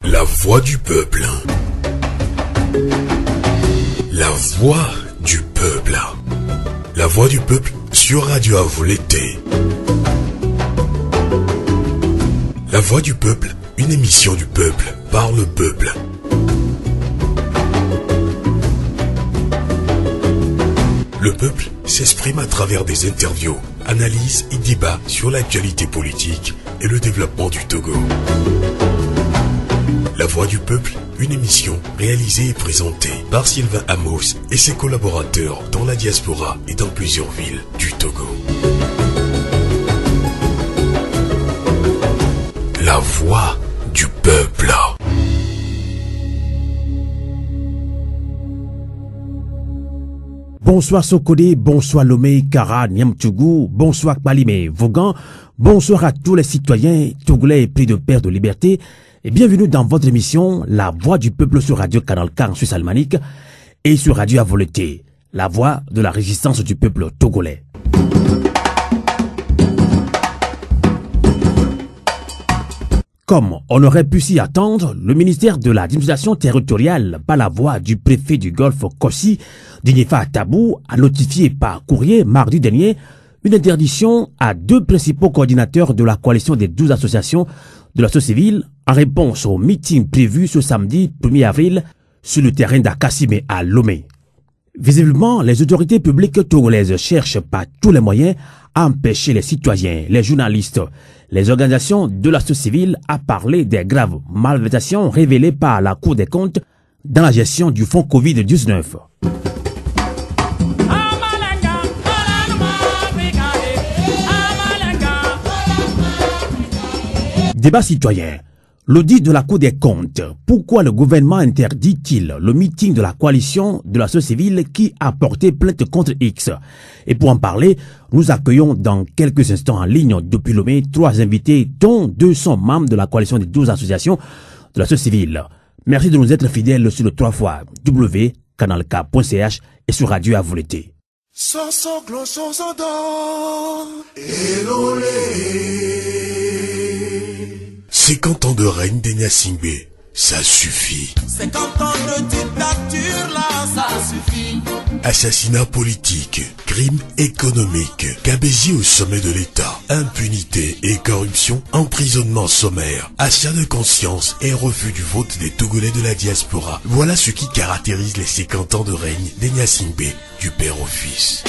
La voix du peuple. La voix du peuple. La voix du peuple sur Radio Avo l'été. La voix du peuple, une émission du peuple, par le peuple. Le peuple s'exprime à travers des interviews, analyses et débats sur l'actualité politique et le développement du Togo. La voix du peuple, une émission réalisée et présentée par Sylvain Amos et ses collaborateurs dans la diaspora et dans plusieurs villes du Togo. La voix du peuple. Bonsoir Sokodé, bonsoir Lomé, Kara, Niamtougou, bonsoir Kbalime, Vaughan, bonsoir à tous les citoyens togolais pris de père de liberté et bienvenue dans votre émission La Voix du Peuple sur Radio Canal K en Suisse alémanique et sur Radio Avo l'été, la voix de la résistance du peuple togolais. Comme on aurait pu s'y attendre, le ministère de l'administration territoriale, par la voix du préfet du Golfe Kossi, Dignifa Tabou, a notifié par courrier mardi dernier une interdiction à deux principaux coordinateurs de la coalition des 12 associations de la société civile en réponse au meeting prévu ce samedi 1er avril sur le terrain d'Akassime à Lomé. Visiblement, les autorités publiques togolaises cherchent par tous les moyens à empêcher les citoyens, les journalistes, les organisations de la société civile à parler des graves malversations révélées par la Cour des comptes dans la gestion du fonds Covid-19. Débat citoyen. L'audit de la Cour des comptes. Pourquoi le gouvernement interdit-il le meeting de la coalition de la société civile qui a porté plainte contre X? Et pour en parler, nous accueillons dans quelques instants en ligne depuis Lomé 3 invités, dont 200 membres de la coalition des 12 associations de la société civile. Merci de nous être fidèles sur le 3xcanalk.ch et sur Radio Avo l'été. 50 ans de règne des Nyasingbe, ça suffit. 50 ans de dictature là, ça suffit. Assassinat politique, crime économique, Gabésie au sommet de l'État, impunité et corruption, emprisonnement sommaire, achat de conscience et refus du vote des Togolais de la diaspora. Voilà ce qui caractérise les 50 ans de règne des Nyasingbe, du père au fils.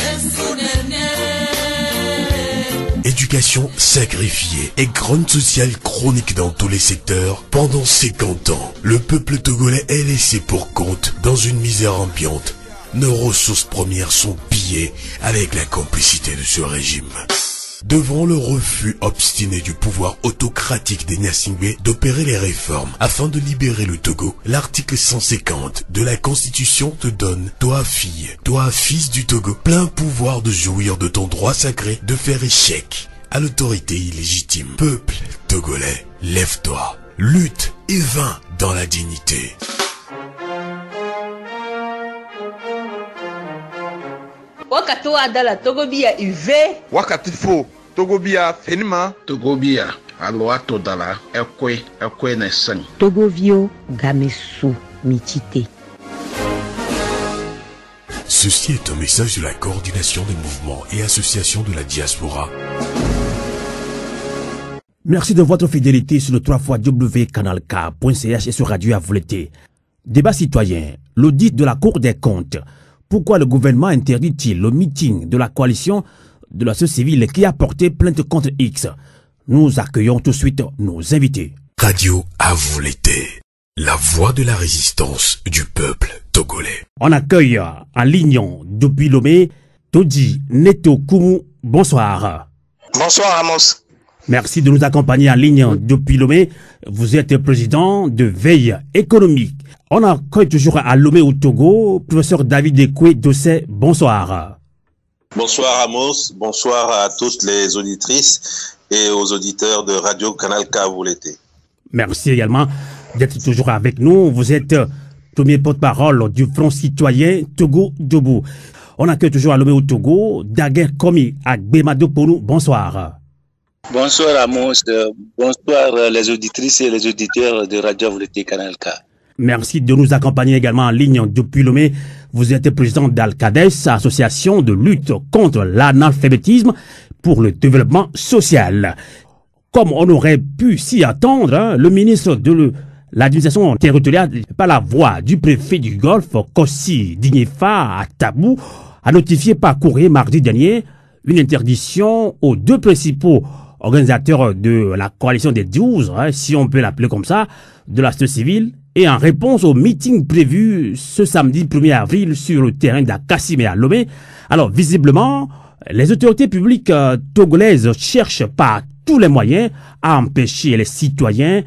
Éducation sacrifiée et grogne sociale chronique dans tous les secteurs. Pendant 50 ans, le peuple togolais est laissé pour compte dans une misère ambiante. Nos ressources premières sont pillées avec la complicité de ce régime. Devant le refus obstiné du pouvoir autocratique des Nyasingbe d'opérer les réformes afin de libérer le Togo, l'article 150 de la Constitution te donne, toi fille, toi fils du Togo, plein pouvoir de jouir de ton droit sacré de faire échec à l'autorité illégitime. Peuple togolais, lève-toi, lutte et vains dans la dignité. Wakati wa dala Togobia ive. Wakati fo Togobia fenima. Togobia aloa todala ekwe ne sang. Togovio gamesu mitite. Ceci est un message de la coordination des mouvements et associations de la diaspora. Merci de votre fidélité sur le 3xcanalk.ch et sur Radio Avo l'été. Débat citoyen. L'audit de la Cour des comptes. Pourquoi le gouvernement interdit-il le meeting de la coalition de la société civile qui a porté plainte contre X? Nous accueillons tout de suite nos invités. Radio Avo l'été, la voix de la résistance du peuple togolais. On accueille en ligne depuis Lomé, Todi Neto Kumu. Bonsoir. Bonsoir Amos. Merci de nous accompagner en ligne depuis Lomé. Vous êtes président de Veille économique. On accueille toujours à Lomé au Togo, professeur David Ekwe Dossé. Bonsoir. Bonsoir Amos, bonsoir à toutes les auditrices et aux auditeurs de Radio Canal K Avo l'été. Merci également d'être toujours avec nous. Vous êtes premier porte-parole du Front citoyen Togo Debout. On accueille toujours à Lomé au Togo, Daguerre Komi à Gbemado pour nous. Bonsoir. Bonsoir Amos, bonsoir les auditrices et les auditeurs de Radio Volonté Canal K. Merci de nous accompagner également en ligne depuis Lomé. Vous êtes président d'Alcades, association de lutte contre l'analphabétisme pour le développement social. Comme on aurait pu s'y attendre, le ministre de l'administration territoriale, par la voix du préfet du Golfe, Kossi Dinyefa Tabou, a notifié par courrier mardi dernier une interdiction aux deux principaux organisateurs de la coalition des 12, si on peut l'appeler comme ça, de la société civile, et en réponse au meeting prévu ce samedi 1er avril sur le terrain d'Akassimé à Lomé. Alors, visiblement, les autorités publiques togolaises cherchent par tous les moyens à empêcher les citoyens,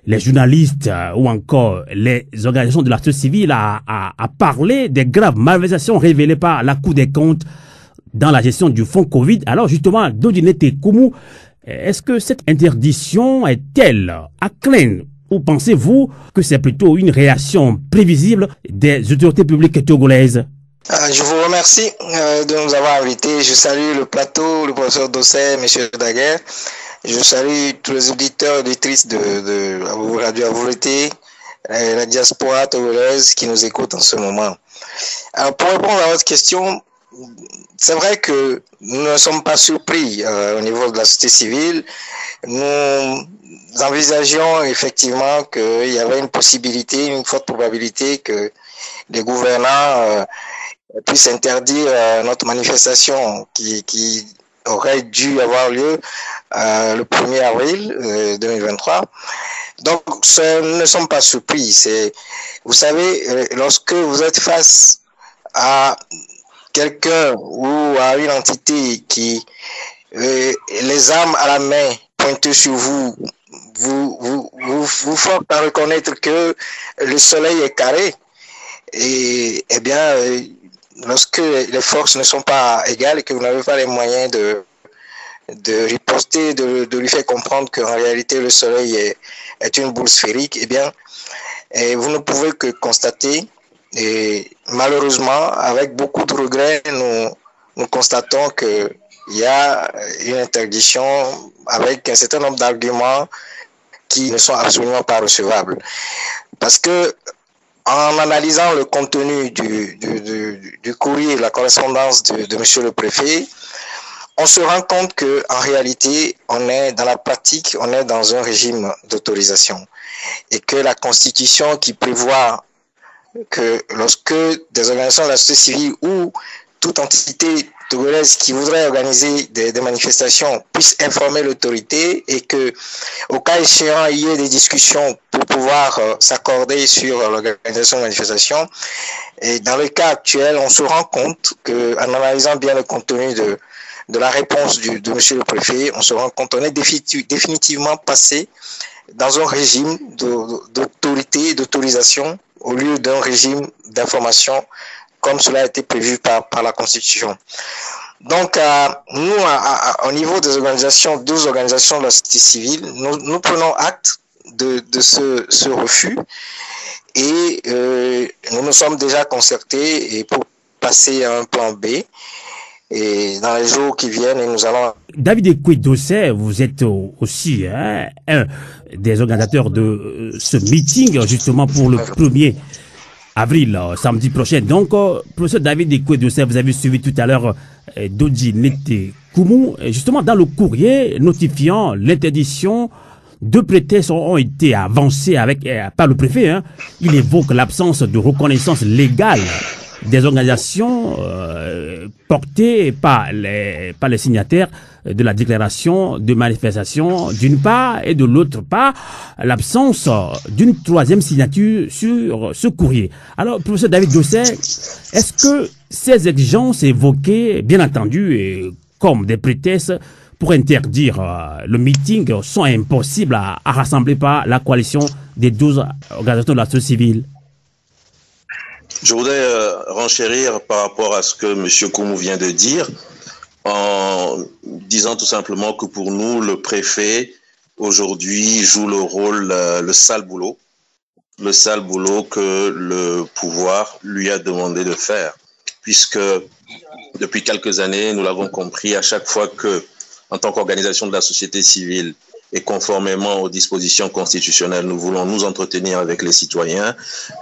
les journalistes ou encore les organisations de la société civile à parler des graves malversations révélées par la Cour des comptes dans la gestion du fonds Covid. Alors justement, Dodinete Koumou, est-ce que cette interdiction est-elle à craindre? Ou pensez-vous que c'est plutôt une réaction prévisible des autorités publiques togolaises? Je vous remercie de nous avoir invités. Je salue le plateau, le professeur Dossé, M. Daguerre. Je salue tous les auditeurs et auditrices de Radio Volonté, la diaspora togolaise qui nous écoute en ce moment. Alors pour répondre à votre question, c'est vrai que nous ne sommes pas surpris au niveau de la société civile. Nous envisagions effectivement qu'il y avait une possibilité, une forte probabilité que les gouvernants puissent interdire notre manifestation qui aurait dû avoir lieu le 1er avril 2023. Donc, nous ne sommes pas surpris. Vous savez, lorsque vous êtes face à quelqu'un ou à une entité qui, les armes à la main, pointées sur vous, vous force à reconnaître que le soleil est carré, et eh bien, lorsque les forces ne sont pas égales et que vous n'avez pas les moyens de riposter, de lui faire comprendre qu'en réalité le soleil est une boule sphérique, eh bien, vous ne pouvez que constater, et malheureusement, avec beaucoup de regrets, nous constatons qu'il y a une interdiction avec un certain nombre d'arguments qui ne sont absolument pas recevables. Parce que, en analysant le contenu du courrier, la correspondance de monsieur le préfet, on se rend compte que en réalité, on est dans la pratique, on est dans un régime d'autorisation. Et que la Constitution qui prévoit que lorsque des organisations de la société civile ou toute entité togolaise qui voudrait organiser des manifestations puisse informer l'autorité et que, au cas échéant, il y ait des discussions pour pouvoir s'accorder sur l'organisation de manifestations. Et dans le cas actuel, on se rend compte que, en analysant bien le contenu de la réponse de monsieur le préfet, on se rend compte qu'on est définitivement passé dans un régime d'autorité, d'autorisation, au lieu d'un régime d'information, comme cela a été prévu par la Constitution. Donc, nous, au niveau des organisations, 12 organisations de la société civile, nous prenons acte de ce refus et nous nous sommes déjà concertés et pour passer à un plan B. Et dans les jours qui viennent, nous allons... David Ekwe-Dossé, vous êtes aussi un des organisateurs de ce meeting, justement pour le 1er avril, samedi prochain. Donc, professeur David Ekwe-Dossé, vous avez suivi tout à l'heure Dodinete Koumou, justement dans le courrier notifiant l'interdiction. Deux prétextes ont été avancés par le préfet. Il évoque l'absence de reconnaissance légale des organisations portées par les signataires de la déclaration de manifestation d'une part et de l'autre part l'absence d'une troisième signature sur ce courrier. Alors, professeur David Dossé, est-ce que ces exigences évoquées, bien entendu, comme des prétextes pour interdire le meeting, sont impossibles à rassembler par la coalition des 12 organisations de la société civile? Je voudrais renchérir par rapport à ce que M. Koumou vient de dire, en disant tout simplement que pour nous, le préfet, aujourd'hui, joue le rôle, le sale boulot que le pouvoir lui a demandé de faire. Puisque, depuis quelques années, nous l'avons compris, à chaque fois que en tant qu'organisation de la société civile et conformément aux dispositions constitutionnelles, nous voulons nous entretenir avec les citoyens.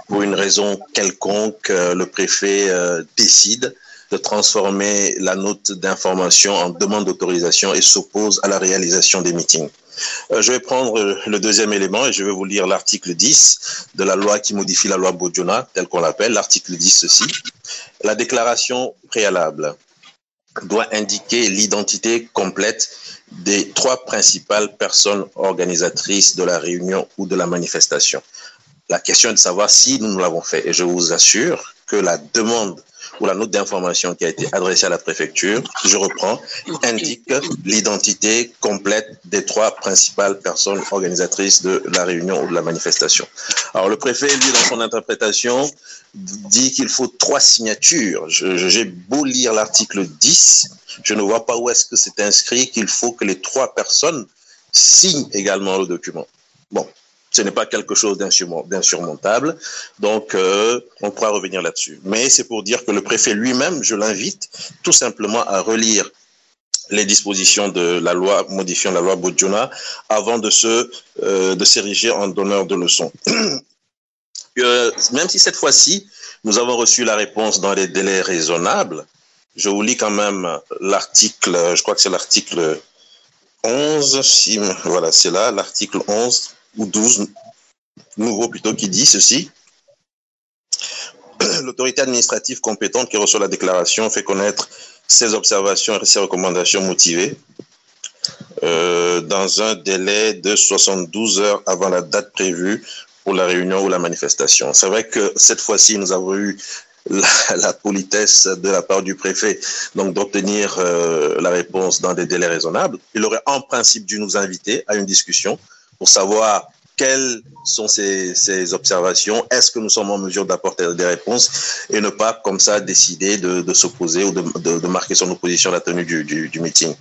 Pour une raison quelconque, le préfet décide de transformer la note d'information en demande d'autorisation et s'oppose à la réalisation des meetings. Je vais prendre le deuxième élément et je vais vous lire l'article 10 de la loi qui modifie la loi Bodiona, telle qu'on l'appelle. L'article 10, ceci. La déclaration préalable doit indiquer l'identité complète des 3 principales personnes organisatrices de la réunion ou de la manifestation. La question est de savoir si nous l'avons fait. Et je vous assure que la demande ou la note d'information qui a été adressée à la préfecture, je reprends, indique l'identité complète des 3 principales personnes organisatrices de la réunion ou de la manifestation. Alors le préfet, lui, dans son interprétation, dit qu'il faut 3 signatures. J'ai beau lire l'article 10, je ne vois pas où est-ce que c'est inscrit qu'il faut que les 3 personnes signent également le document. Bon, ce n'est pas quelque chose d'insurmontable, donc on pourra revenir là-dessus. Mais c'est pour dire que le préfet lui-même, je l'invite tout simplement à relire les dispositions de la loi modifiant la loi Bodiona avant de s'ériger en donneur de leçons. Même si cette fois-ci, nous avons reçu la réponse dans les délais raisonnables, je vous lis quand même l'article, je crois que c'est l'article 11, voilà, c'est là, l'article 11 ou 12, nouveau plutôt, qui dit ceci. L'autorité administrative compétente qui reçoit la déclaration fait connaître ses observations et ses recommandations motivées dans un délai de 72 heures avant la date prévue pour la réunion ou la manifestation. C'est vrai que cette fois-ci, nous avons eu la politesse de la part du préfet donc d'obtenir la réponse dans des délais raisonnables. Il aurait en principe dû nous inviter à une discussion pour savoir quelles sont ces observations, est-ce que nous sommes en mesure d'apporter des réponses et ne pas comme ça décider de s'opposer ou de marquer son opposition à la tenue du meeting.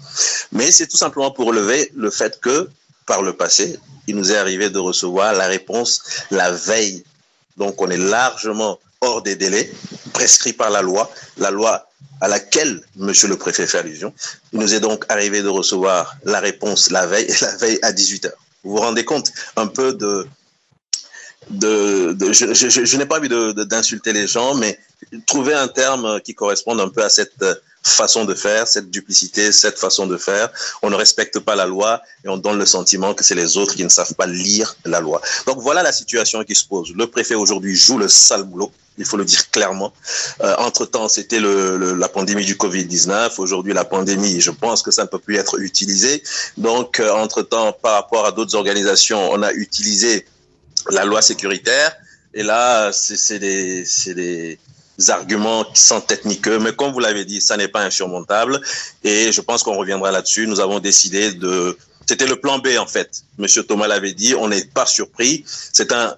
Mais c'est tout simplement pour relever le fait que par le passé, il nous est arrivé de recevoir la réponse la veille. Donc on est largement hors des délais prescrits par la loi à laquelle monsieur le préfet fait allusion. Il nous est donc arrivé de recevoir la réponse la veille à 18h. Vous vous rendez compte un peu je n'ai pas envie d'insulter les gens, mais trouver un terme qui corresponde un peu à cette façon de faire, cette duplicité, cette façon de faire. On ne respecte pas la loi et on donne le sentiment que c'est les autres qui ne savent pas lire la loi. Donc voilà la situation qui se pose. Le préfet aujourd'hui joue le sale boulot, il faut le dire clairement. Entre-temps, c'était la pandémie du Covid-19. Aujourd'hui, la pandémie, je pense que ça ne peut plus être utilisé. Donc, entre-temps, par rapport à d'autres organisations, on a utilisé la loi sécuritaire. Et là, c'est des arguments sans tête ni queue. Mais comme vous l'avez dit, ça n'est pas insurmontable. Et je pense qu'on reviendra là-dessus. Nous avons décidé c'était le plan B, en fait. Monsieur Thomas l'avait dit, on n'est pas surpris. C'est un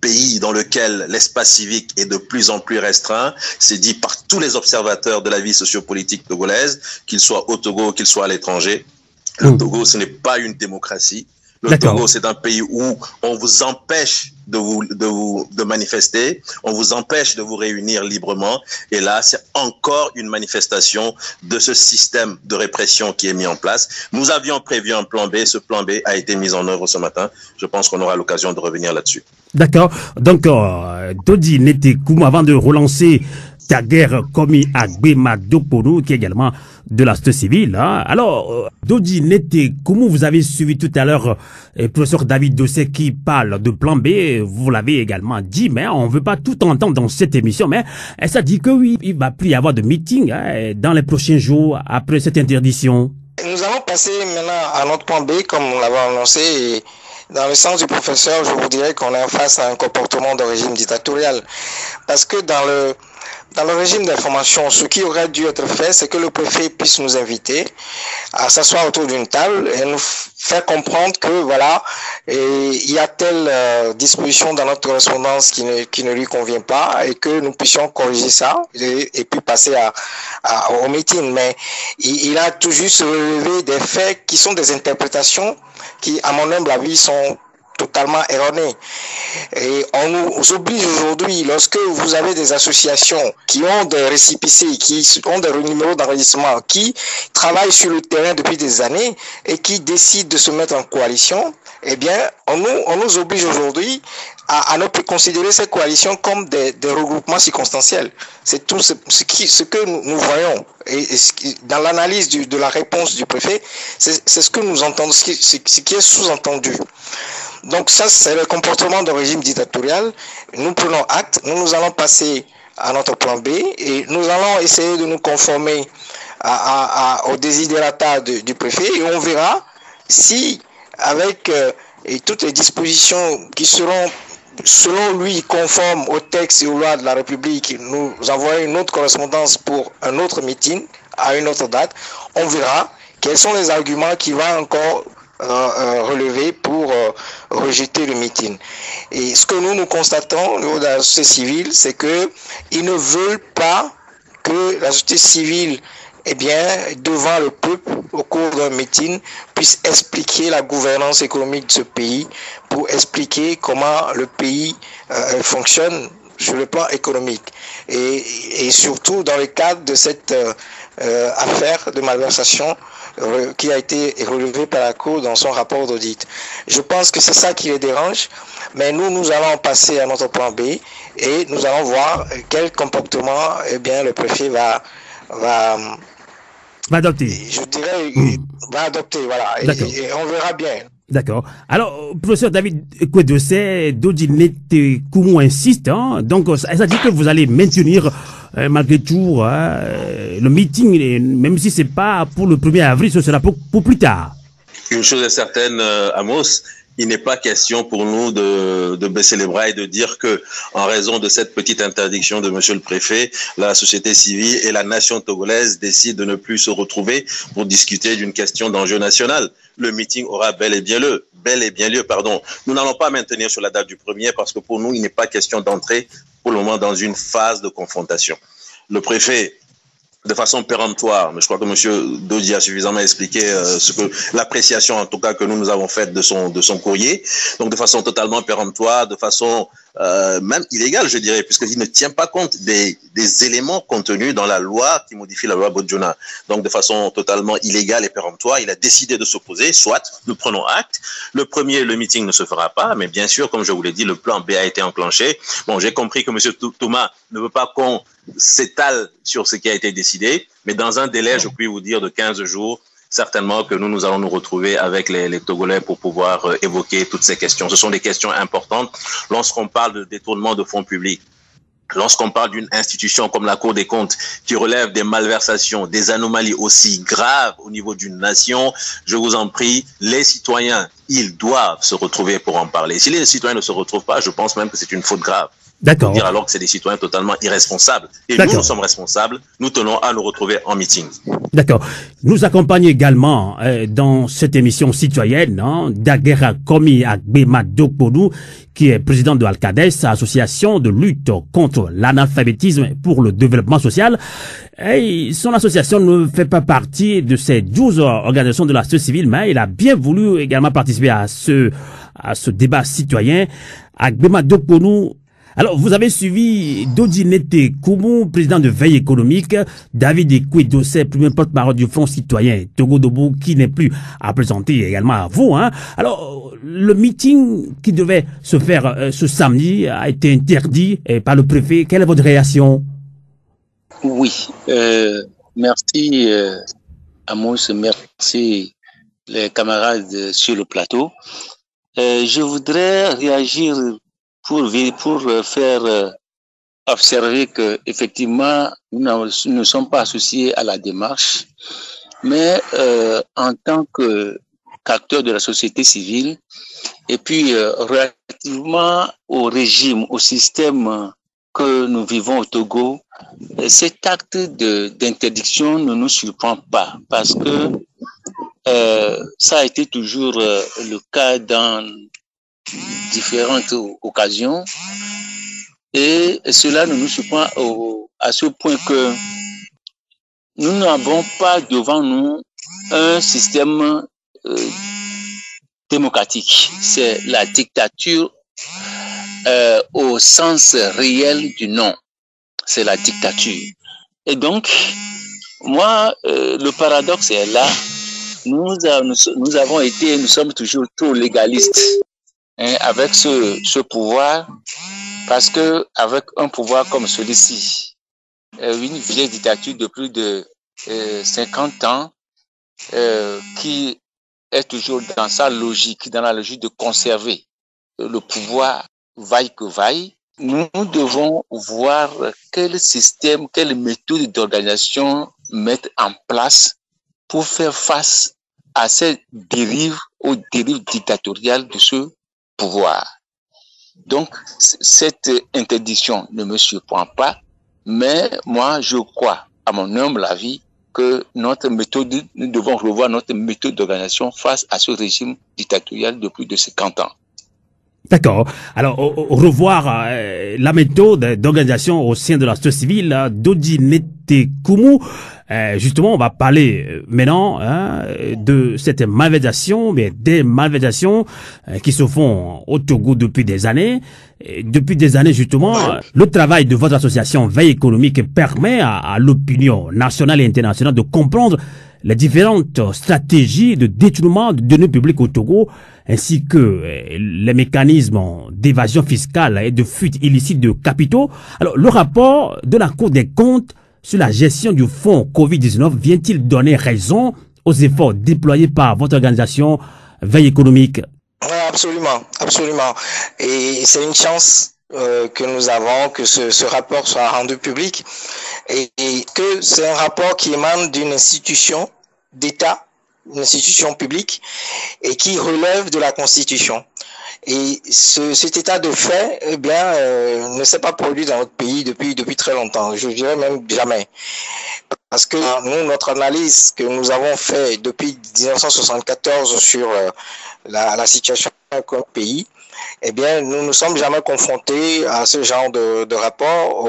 pays dans lequel l'espace civique est de plus en plus restreint, c'est dit par tous les observateurs de la vie sociopolitique togolaise, qu'ils soient au Togo, qu'ils soient à l'étranger. Le Togo, ce n'est pas une démocratie. Le Togo, c'est un pays où on vous empêche de manifester, on vous empêche de vous réunir librement. Et là, c'est encore une manifestation de ce système de répression qui est mis en place. Nous avions prévu un plan B. Ce plan B a été mis en œuvre ce matin. Je pense qu'on aura l'occasion de revenir là-dessus. D'accord. Donc, Dodi Netekoum, avant de relancer ta guerre commis à Gbema Doponu, qui est également de la société civile. Hein. Alors, Dodi Netekoum, vous avez suivi tout à l'heure le professeur David Dossé qui parle de plan B. Vous l'avez également dit, mais on ne veut pas tout entendre dans cette émission. Mais ça dit que oui, il ne va plus y avoir de meeting dans les prochains jours après cette interdiction. Nous allons passer maintenant à notre plan B, comme on l'avait annoncé. Et dans le sens du professeur, je vous dirais qu'on est face à un comportement de régime dictatorial. Parce que dans le régime d'information, ce qui aurait dû être fait, c'est que le préfet puisse nous inviter à s'asseoir autour d'une table et nous faire comprendre que voilà, il y a telle disposition dans notre correspondance qui ne lui convient pas et que nous puissions corriger ça et puis passer au meeting. Mais il a tout juste relevé des faits qui sont des interprétations qui, à mon humble avis, sont totalement erronée. Et on nous oblige aujourd'hui, lorsque vous avez des associations qui ont des récépissés, qui ont des numéros d'enregistrement, qui travaillent sur le terrain depuis des années et qui décident de se mettre en coalition, eh bien, on nous oblige aujourd'hui à ne plus considérer ces coalitions comme des regroupements circonstanciels. C'est tout ce que nous voyons. Et dans l'analyse de la réponse du préfet, c'est ce que nous entendons, ce qui est sous-entendu. Donc ça, c'est le comportement d'un régime dictatorial. Nous prenons acte, nous allons passer à notre plan B et nous allons essayer de nous conformer au desiderata du préfet et on verra si, avec toutes les dispositions qui seront selon lui conformes au texte et aux lois de la République, nous envoyons une autre correspondance pour un autre meeting à une autre date, on verra quels sont les arguments qui vont encore relever pour rejeter le meeting. Et ce que nous constatons au niveau de la société civile, c'est que ils ne veulent pas que la société civile, eh bien, devant le peuple, au cours d'un meeting, puisse expliquer la gouvernance économique de ce pays, pour expliquer comment le pays fonctionne sur le plan économique. Et surtout dans le cadre de cette affaire de malversation qui a été relevée par la Cour dans son rapport d'audit. Je pense que c'est ça qui les dérange, mais nous allons passer à notre plan B et nous allons voir quel comportement eh bien, le préfet va adopter. Je dirais, va adopter, voilà. Et on verra bien. D'accord. Alors, professeur David Kwedose, Dodinet Koumou insiste, hein, donc ça dit que vous allez maintenir malgré tout le meeting, même si c'est pas pour le 1er avril, ce sera pour plus tard. Une chose est certaine, Amos, il n'est pas question pour nous de baisser les bras et de dire que, en raison de cette petite interdiction de monsieur le préfet, la société civile et la nation togolaise décident de ne plus se retrouver pour discuter d'une question d'enjeu national. Le meeting aura bel et bien lieu. Nous n'allons pas maintenir sur la date du 1er parce que pour nous, il n'est pas question d'entrer pour le moment dans une phase de confrontation. Le préfet, de façon péremptoire, mais je crois que M. Dodi a suffisamment expliqué l'appréciation en tout cas que nous avons faite de son courrier, donc de façon totalement péremptoire, de façon même illégale, je dirais, puisqu'il ne tient pas compte des éléments contenus dans la loi qui modifie la loi Bodjona. Donc de façon totalement illégale et péremptoire, il a décidé de s'opposer, soit nous prenons acte. Le 1er, le meeting ne se fera pas, mais bien sûr, comme je vous l'ai dit, le plan B a été enclenché. Bon, j'ai compris que M. Thomas ne veut pas qu'on s'étale sur ce qui a été décidé, mais dans un délai, je puis vous dire, de 15 jours, certainement que nous allons nous retrouver avec les Togolais pour pouvoir évoquer toutes ces questions. Ce sont des questions importantes lorsqu'on parle de détournement de fonds publics. Lorsqu'on parle d'une institution comme la Cour des comptes qui relève des malversations, des anomalies aussi graves au niveau d'une nation, je vous en prie, les citoyens, ils doivent se retrouver pour en parler. Si les citoyens ne se retrouvent pas, je pense même que c'est une faute grave. D'accord. Dire alors que c'est des citoyens totalement irresponsables. Et nous sommes responsables. Nous tenons à nous retrouver en meeting. D'accord. Nous accompagnons également dans cette émission citoyenne Daguerre Komi Agbema Dokponou, qui est président de Alcades, association de lutte contre l'analphabétisme pour le développement social. Et son association ne fait pas partie de ces 12 organisations de la société civile, mais il a bien voulu également participer à ce débat citoyen. Agbema Dokponou. Alors, vous avez suivi Dodinete Koumou, président de Veille économique, David Kwedose, premier porte-parole du Front citoyen Togo-Debout, qui n'est plus à présenter également à vous. Alors, le meeting qui devait se faire ce samedi a été interdit par le préfet. Quelle est votre réaction? Oui, merci Amos, merci les camarades sur le plateau. Je voudrais réagir pour faire observer que effectivement nous ne sommes pas associés à la démarche, mais en tant qu'acteur de la société civile et puis relativement au régime, au système que nous vivons au Togo, cet acte d'interdiction ne nous surprend pas parce que ça a été toujours le cas dans différentes occasions et cela ne nous surprend à ce point que nous n'avons pas devant nous un système démocratique. C'est la dictature au sens réel du nom. C'est la dictature. Et donc, moi, le paradoxe est là. Nous sommes toujours trop légalistes avec ce pouvoir, parce que avec un pouvoir comme celui-ci, une vieille dictature de plus de 50 ans, qui est toujours dans sa logique, dans la logique de conserver le pouvoir vaille que vaille, nous devons voir quel système, quelle méthode d'organisation mettre en place pour faire face à ces dérives, aux dérives dictatoriales de ce pouvoir. Donc, cette interdiction ne me surprend pas, mais moi, je crois, à mon humble avis, que notre méthode, nous devons revoir notre méthode d'organisation face à ce régime dictatorial de plus de 50 ans. D'accord. Alors, revoir la méthode d'organisation au sein de la société civile d'Odi Netekumu. Justement, on va parler maintenant de cette malversation, mais des malversations qui se font au Togo depuis des années. Et depuis des années, justement, le travail de votre association Veille économique permet à l'opinion nationale et internationale de comprendre les différentes stratégies de détournement de données publiques au Togo, ainsi que les mécanismes d'évasion fiscale et de fuite illicite de capitaux. Alors, le rapport de la Cour des comptes sur la gestion du fonds Covid-19 vient-il donner raison aux efforts déployés par votre organisation Veille économique? Absolument, absolument. Et c'est une chance que nous avons que ce rapport soit rendu public et que c'est un rapport qui émane d'une institution d'État, une institution publique et qui relève de la Constitution. Et cet état de fait, eh bien, ne s'est pas produit dans notre pays depuis très longtemps. Je dirais même jamais. Parce que nous, notre analyse que nous avons fait depuis 1974 sur la situation du pays, eh bien, nous ne sommes jamais confrontés à ce genre de rapport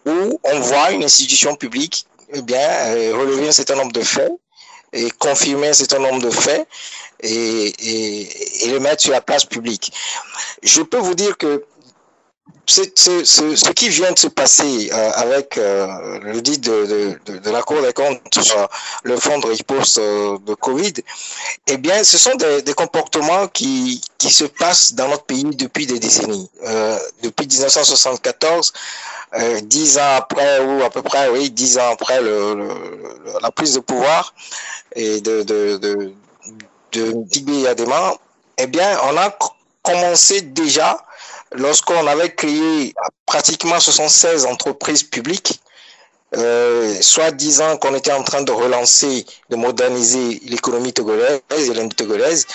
où on voit une institution publique, eh bien, relever un certain nombre de faits et confirmer un certain nombre de faits et le mettre sur la place publique. Je peux vous dire que ce qui vient de se passer avec le dit de la Cour des comptes sur le fonds de riposte de Covid, eh bien, ce sont des comportements qui se passent dans notre pays depuis des décennies. Depuis 1974, 10 ans après, ou à peu près, oui, 10 ans après la prise de pouvoir et de Tigbe Yadema, eh bien, on a commencé déjà, lorsqu'on avait créé pratiquement 76 entreprises publiques, soit 10 ans qu'on était en train de relancer, de moderniser l'économie togolaise et l'industrie togolaise,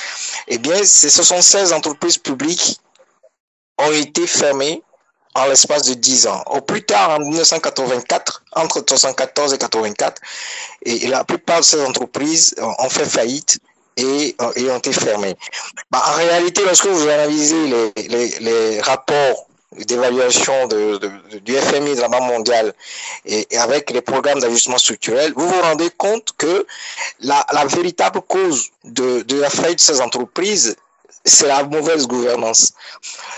eh bien, ces 76 entreprises publiques ont été fermées en l'espace de 10 ans. Au plus tard, en 1984, entre 1974 et 1984, et la plupart de ces entreprises ont fait faillite et ont été fermées. En réalité, lorsque vous analysez les rapports d'évaluation du FMI, de la Banque mondiale, et avec les programmes d'ajustement structurel, vous vous rendez compte que la véritable cause de la faillite de ces entreprises, c'est la mauvaise gouvernance.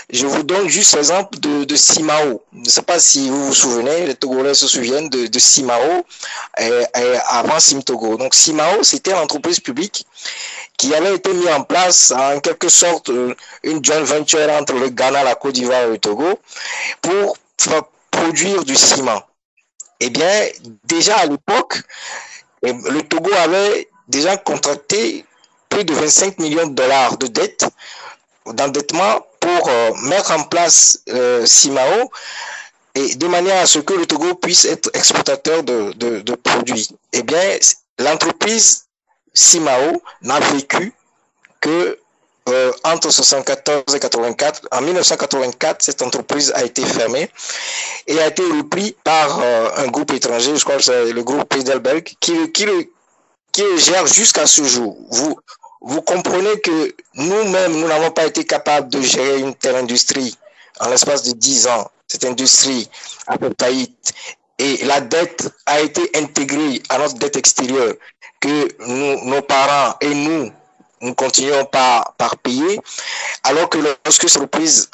Je vous donne juste l'exemple de Simao. Je ne sais pas si vous vous souvenez, les Togolais se souviennent de Simao avant Simtogo. Donc Simao, c'était l'entreprise publique qui avait été mise en place en quelque sorte une joint venture entre le Ghana, la Côte d'Ivoire et le Togo pour produire du ciment. Eh bien, déjà à l'époque, le Togo avait déjà contracté plus de 25 millions de dollars de dette, d'endettement pour mettre en place Simao et de manière à ce que le Togo puisse être exportateur de produits. Eh bien, l'entreprise Simao n'a vécu que entre 1974 et 1984. En 1984, cette entreprise a été fermée et a été reprise par un groupe étranger, je crois que c'est le groupe Heidelberg, qui le gère jusqu'à ce jour. Vous comprenez que nous-mêmes, nous n'avons pas été capables de gérer une telle industrie en l'espace de 10 ans. Cette industrie a fait faillite et la dette a été intégrée à notre dette extérieure que nos parents et nous nous continuons par payer, alors que lorsque cette reprise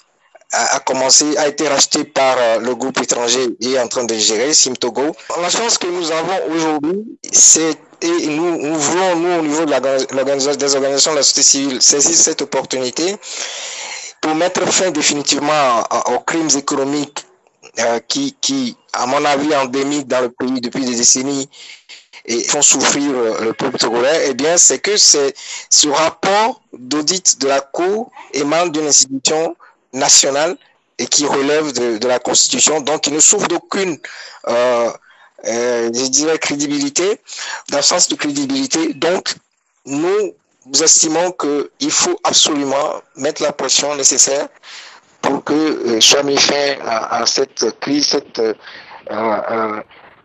a été racheté par le groupe étranger et est en train de gérer, Simtogo. La chance que nous avons aujourd'hui, c'est, et nous voulons, nous, au niveau de des organisations de la société civile, saisir cette opportunité pour mettre fin définitivement aux crimes économiques qui, à mon avis, endémiques dans le pays depuis des décennies et font souffrir le peuple togolais. Eh bien, c'est que ce rapport d'audit de la Cour émane d'une institution nationale et qui relève de la Constitution, donc il ne souffre d'aucune, je dirais, crédibilité, d'absence de crédibilité. Donc, nous estimons qu'il faut absolument mettre la pression nécessaire pour que soit mis fin à cette crise,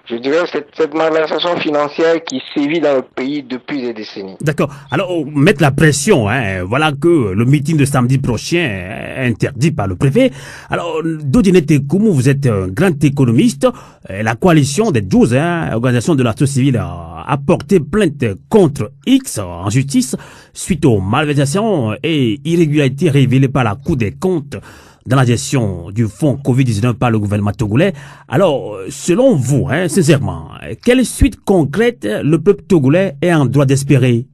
je dirais cette malversation financière qui sévit dans le pays depuis des décennies. D'accord. Alors, mettre la pression, hein, voilà que le meeting de samedi prochain est interdit par le préfet. Alors, Dodinete Koumou, vous êtes un grand économiste. La coalition des 12 organisations de la société civile a porté plainte contre X en justice suite aux malversations et irrégularités révélées par la Cour des comptes dans la gestion du fonds Covid-19 par le gouvernement togolais. Alors, selon vous, sincèrement, quelle suite concrète le peuple togolais est en droit d'espérer?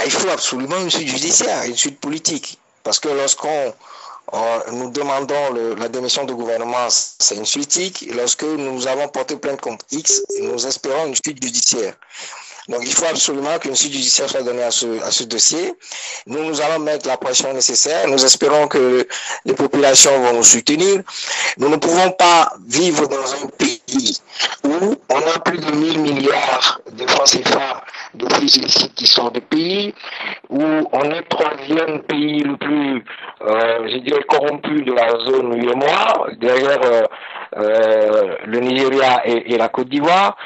Il faut absolument une suite judiciaire, une suite politique. Parce que lorsqu'on nous demandons la démission du gouvernement, c'est une suite politique. Lorsque nous avons porté plainte contre X, nous espérons une suite judiciaire. Donc, il faut absolument qu'une suite judiciaire soit donnée à ce dossier. Nous allons mettre la pression nécessaire. Nous espérons que les populations vont nous soutenir. Nous ne pouvons pas vivre dans un pays où on a plus de 1000 milliards de francs CFA de flux illicites qui sortent du pays, où on est troisième pays le plus, je dirais, corrompu de la zone UEMOA, derrière le Nigeria et la Côte d'Ivoire.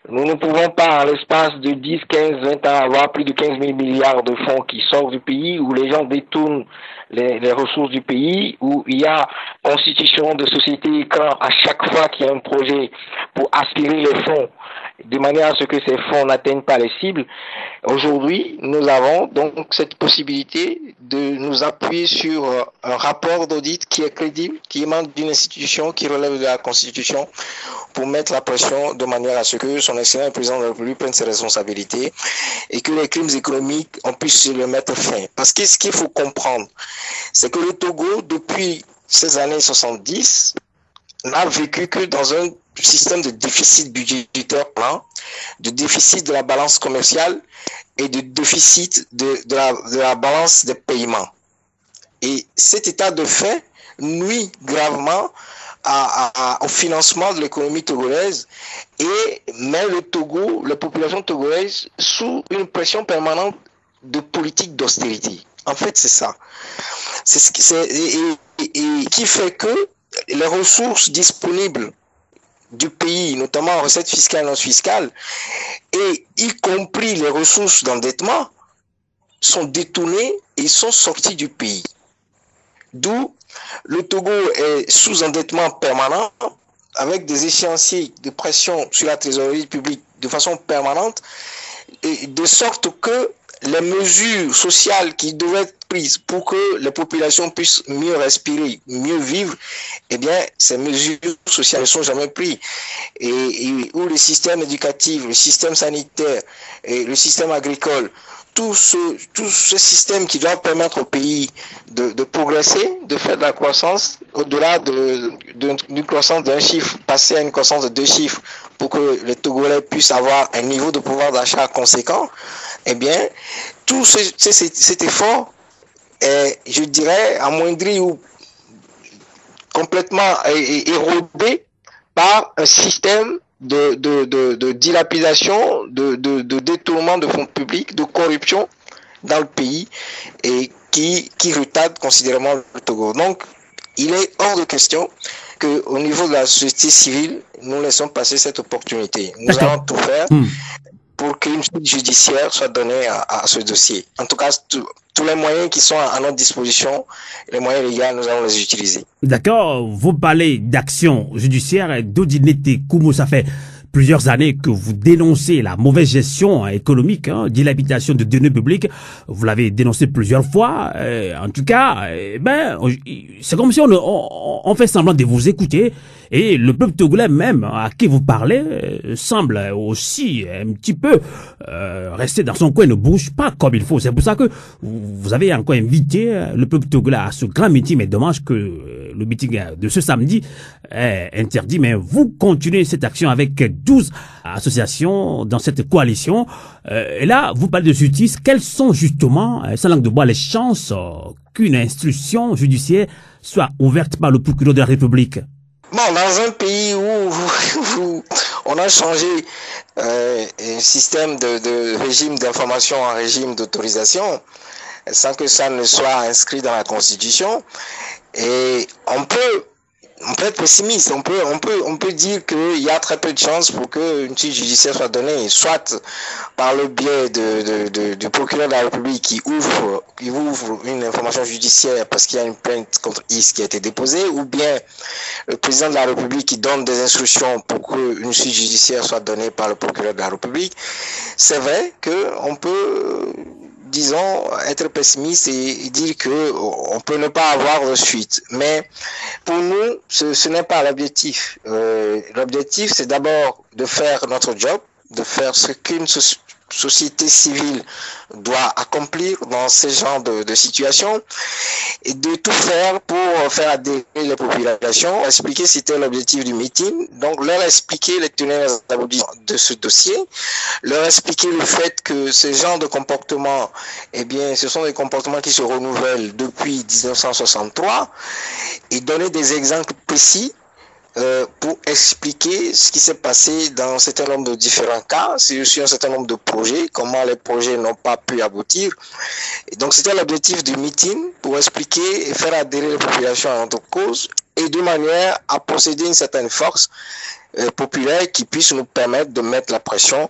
Nous ne pouvons pas, en l'espace de 10, 15, 20 ans, avoir plus de 15 000 milliards de fonds qui sortent du pays, où les gens détournent les ressources du pays, où il y a constitution de sociétés écran à chaque fois qu'il y a un projet pour aspirer les fonds, de manière à ce que ces fonds n'atteignent pas les cibles. Aujourd'hui, nous avons donc cette possibilité de nous appuyer sur un rapport d'audit qui est crédible, qui émane d'une institution qui relève de la Constitution, pour mettre la pression de manière à ce que son excellent président de la République prenne ses responsabilités et que les crimes économiques, on puisse le mettre fin. Parce que ce qu'il faut comprendre, c'est que le Togo, depuis ces années 70, n'a vécu que dans un système de déficit budgétaire plan, de déficit de la balance commerciale et de déficit de la balance des paiements. Et cet état de fait nuit gravement au financement de l'économie togolaise et met le Togo, la population togolaise, sous une pression permanente de politique d'austérité. En fait, c'est ça. C'est ce et qui fait que les ressources disponibles du pays, notamment en recettes fiscales et non fiscales, et y compris les ressources d'endettement, sont détournées et sont sorties du pays. D'où le Togo est sous endettement permanent, avec des échéanciers de pression sur la trésorerie publique de façon permanente, et de sorte que les mesures sociales qui devaient être prises pour que les populations puissent mieux respirer, mieux vivre, eh bien, ces mesures sociales ne sont jamais prises. Et où le système éducatif, le système sanitaire et le système agricole, tout ce système qui doit permettre au pays de progresser, de faire de la croissance, au-delà d'une croissance d'un chiffre, passer à une croissance de 2 chiffres pour que les Togolais puissent avoir un niveau de pouvoir d'achat conséquent, eh bien, tout cet effort est, je dirais, amoindri ou complètement érodé par un système de dilapidation, de détournement de fonds publics, de corruption dans le pays et qui retarde considérablement le Togo. Donc, il est hors de question qu'au niveau de la société civile, nous laissons passer cette opportunité. Nous allons tout faire pour qu'une suite judiciaire soit donnée à ce dossier. En tout cas, tous les moyens qui sont à notre disposition, les moyens légaux, nous allons les utiliser. D'accord, vous parlez d'action judiciaire. Dodinete Koumou, ça fait plusieurs années que vous dénoncez la mauvaise gestion économique, dilapidation de données publiques. Vous l'avez dénoncé plusieurs fois. En tout cas, c'est comme si on fait semblant de vous écouter. Et le peuple togolais même, à qui vous parlez, semble aussi un petit peu rester dans son coin, ne bouge pas comme il faut. C'est pour ça que vous avez encore invité le peuple togolais à ce grand meeting. Mais dommage que le meeting de ce samedi est interdit. Mais vous continuez cette action avec 12 associations dans cette coalition. Et là, vous parlez de justice. Quelles sont justement, sans langue de bois, les chances qu'une instruction judiciaire soit ouverte par le procureur de la République? Bon, dans un pays où on a changé un système de régime d'information en régime d'autorisation, sans que ça ne soit inscrit dans la Constitution, et on peut être pessimiste, on peut dire qu'il y a très peu de chances pour qu'une suite judiciaire soit donnée, soit par le biais du procureur de la République qui ouvre une information judiciaire parce qu'il y a une plainte contre IS qui a été déposée, ou bien le président de la République qui donne des instructions pour qu'une suite judiciaire soit donnée par le procureur de la République. C'est vrai qu'on peut, disons, être pessimiste et dire que on peut ne pas avoir de suite. Mais pour nous, ce n'est pas l'objectif. L'objectif, c'est d'abord de faire notre job, de faire ce qu'une société civile doit accomplir dans ce genre de situation, et de tout faire pour faire adhérer les populations, expliquer c'était l'objectif du meeting, donc leur expliquer les tenants de ce dossier, leur expliquer le fait que ce genre de comportement, eh bien, ce sont des comportements qui se renouvellent depuis 1963, et donner des exemples précis pour expliquer ce qui s'est passé dans un certain nombre de différents cas, c'est aussi un certain nombre de projets, comment les projets n'ont pas pu aboutir. Et donc c'était l'objectif du meeting, pour expliquer et faire adhérer les populations à notre cause, et de manière à posséder une certaine force populaire qui puisse nous permettre de mettre la pression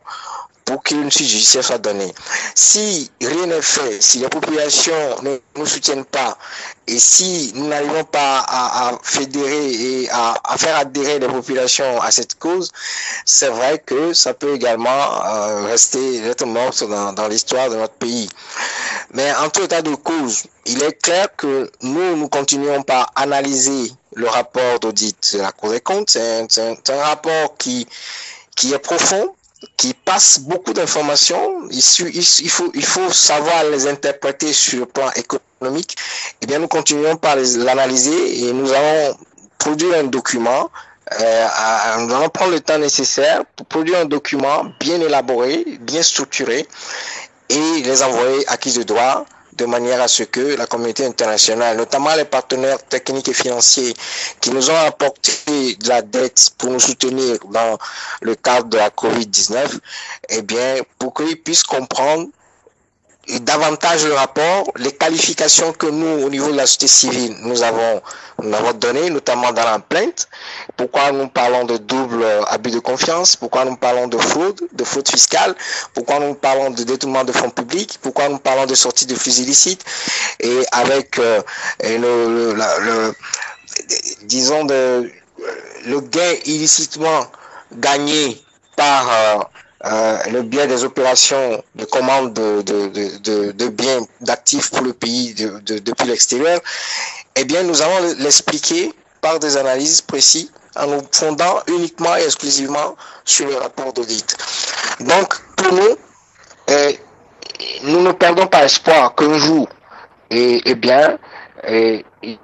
pour qu'une suite judiciaire soit donnée. Si rien n'est fait, si les populations ne nous soutiennent pas, et si nous n'arrivons pas à fédérer et à faire adhérer les populations à cette cause, c'est vrai que ça peut également rester lettre morte dans l'histoire de notre pays. Mais en tout état de cause, il est clair que nous continuons par analyser le rapport d'audit de la Cour des comptes. C'est un rapport qui est profond, qui passe beaucoup d'informations. Il faut savoir les interpréter sur le plan économique. Eh bien, nous continuons par l'analyser, et nous allons produire un document. Nous allons prendre le temps nécessaire pour produire un document bien élaboré, bien structuré, et les envoyer à qui de droit, de manière à ce que la communauté internationale, notamment les partenaires techniques et financiers qui nous ont apporté de la dette pour nous soutenir dans le cadre de la Covid-19, eh bien, pour qu'ils puissent comprendre davantage le rapport, les qualifications que nous, au niveau de la société civile, nous avons données, notamment dans la plainte. Pourquoi nous parlons de double abus de confiance? Pourquoi nous parlons de fraude fiscale? Pourquoi nous parlons de détournement de fonds publics? Pourquoi nous parlons de sortie de flux illicites? Et avec disons le gain illicitement gagné par le biais des opérations de commande de biens, d'actifs pour le pays depuis l'extérieur, eh bien, nous allons l'expliquer par des analyses précises en nous fondant uniquement et exclusivement sur le rapport d'audit. Donc, pour nous, nous ne perdons pas espoir qu'un jour, il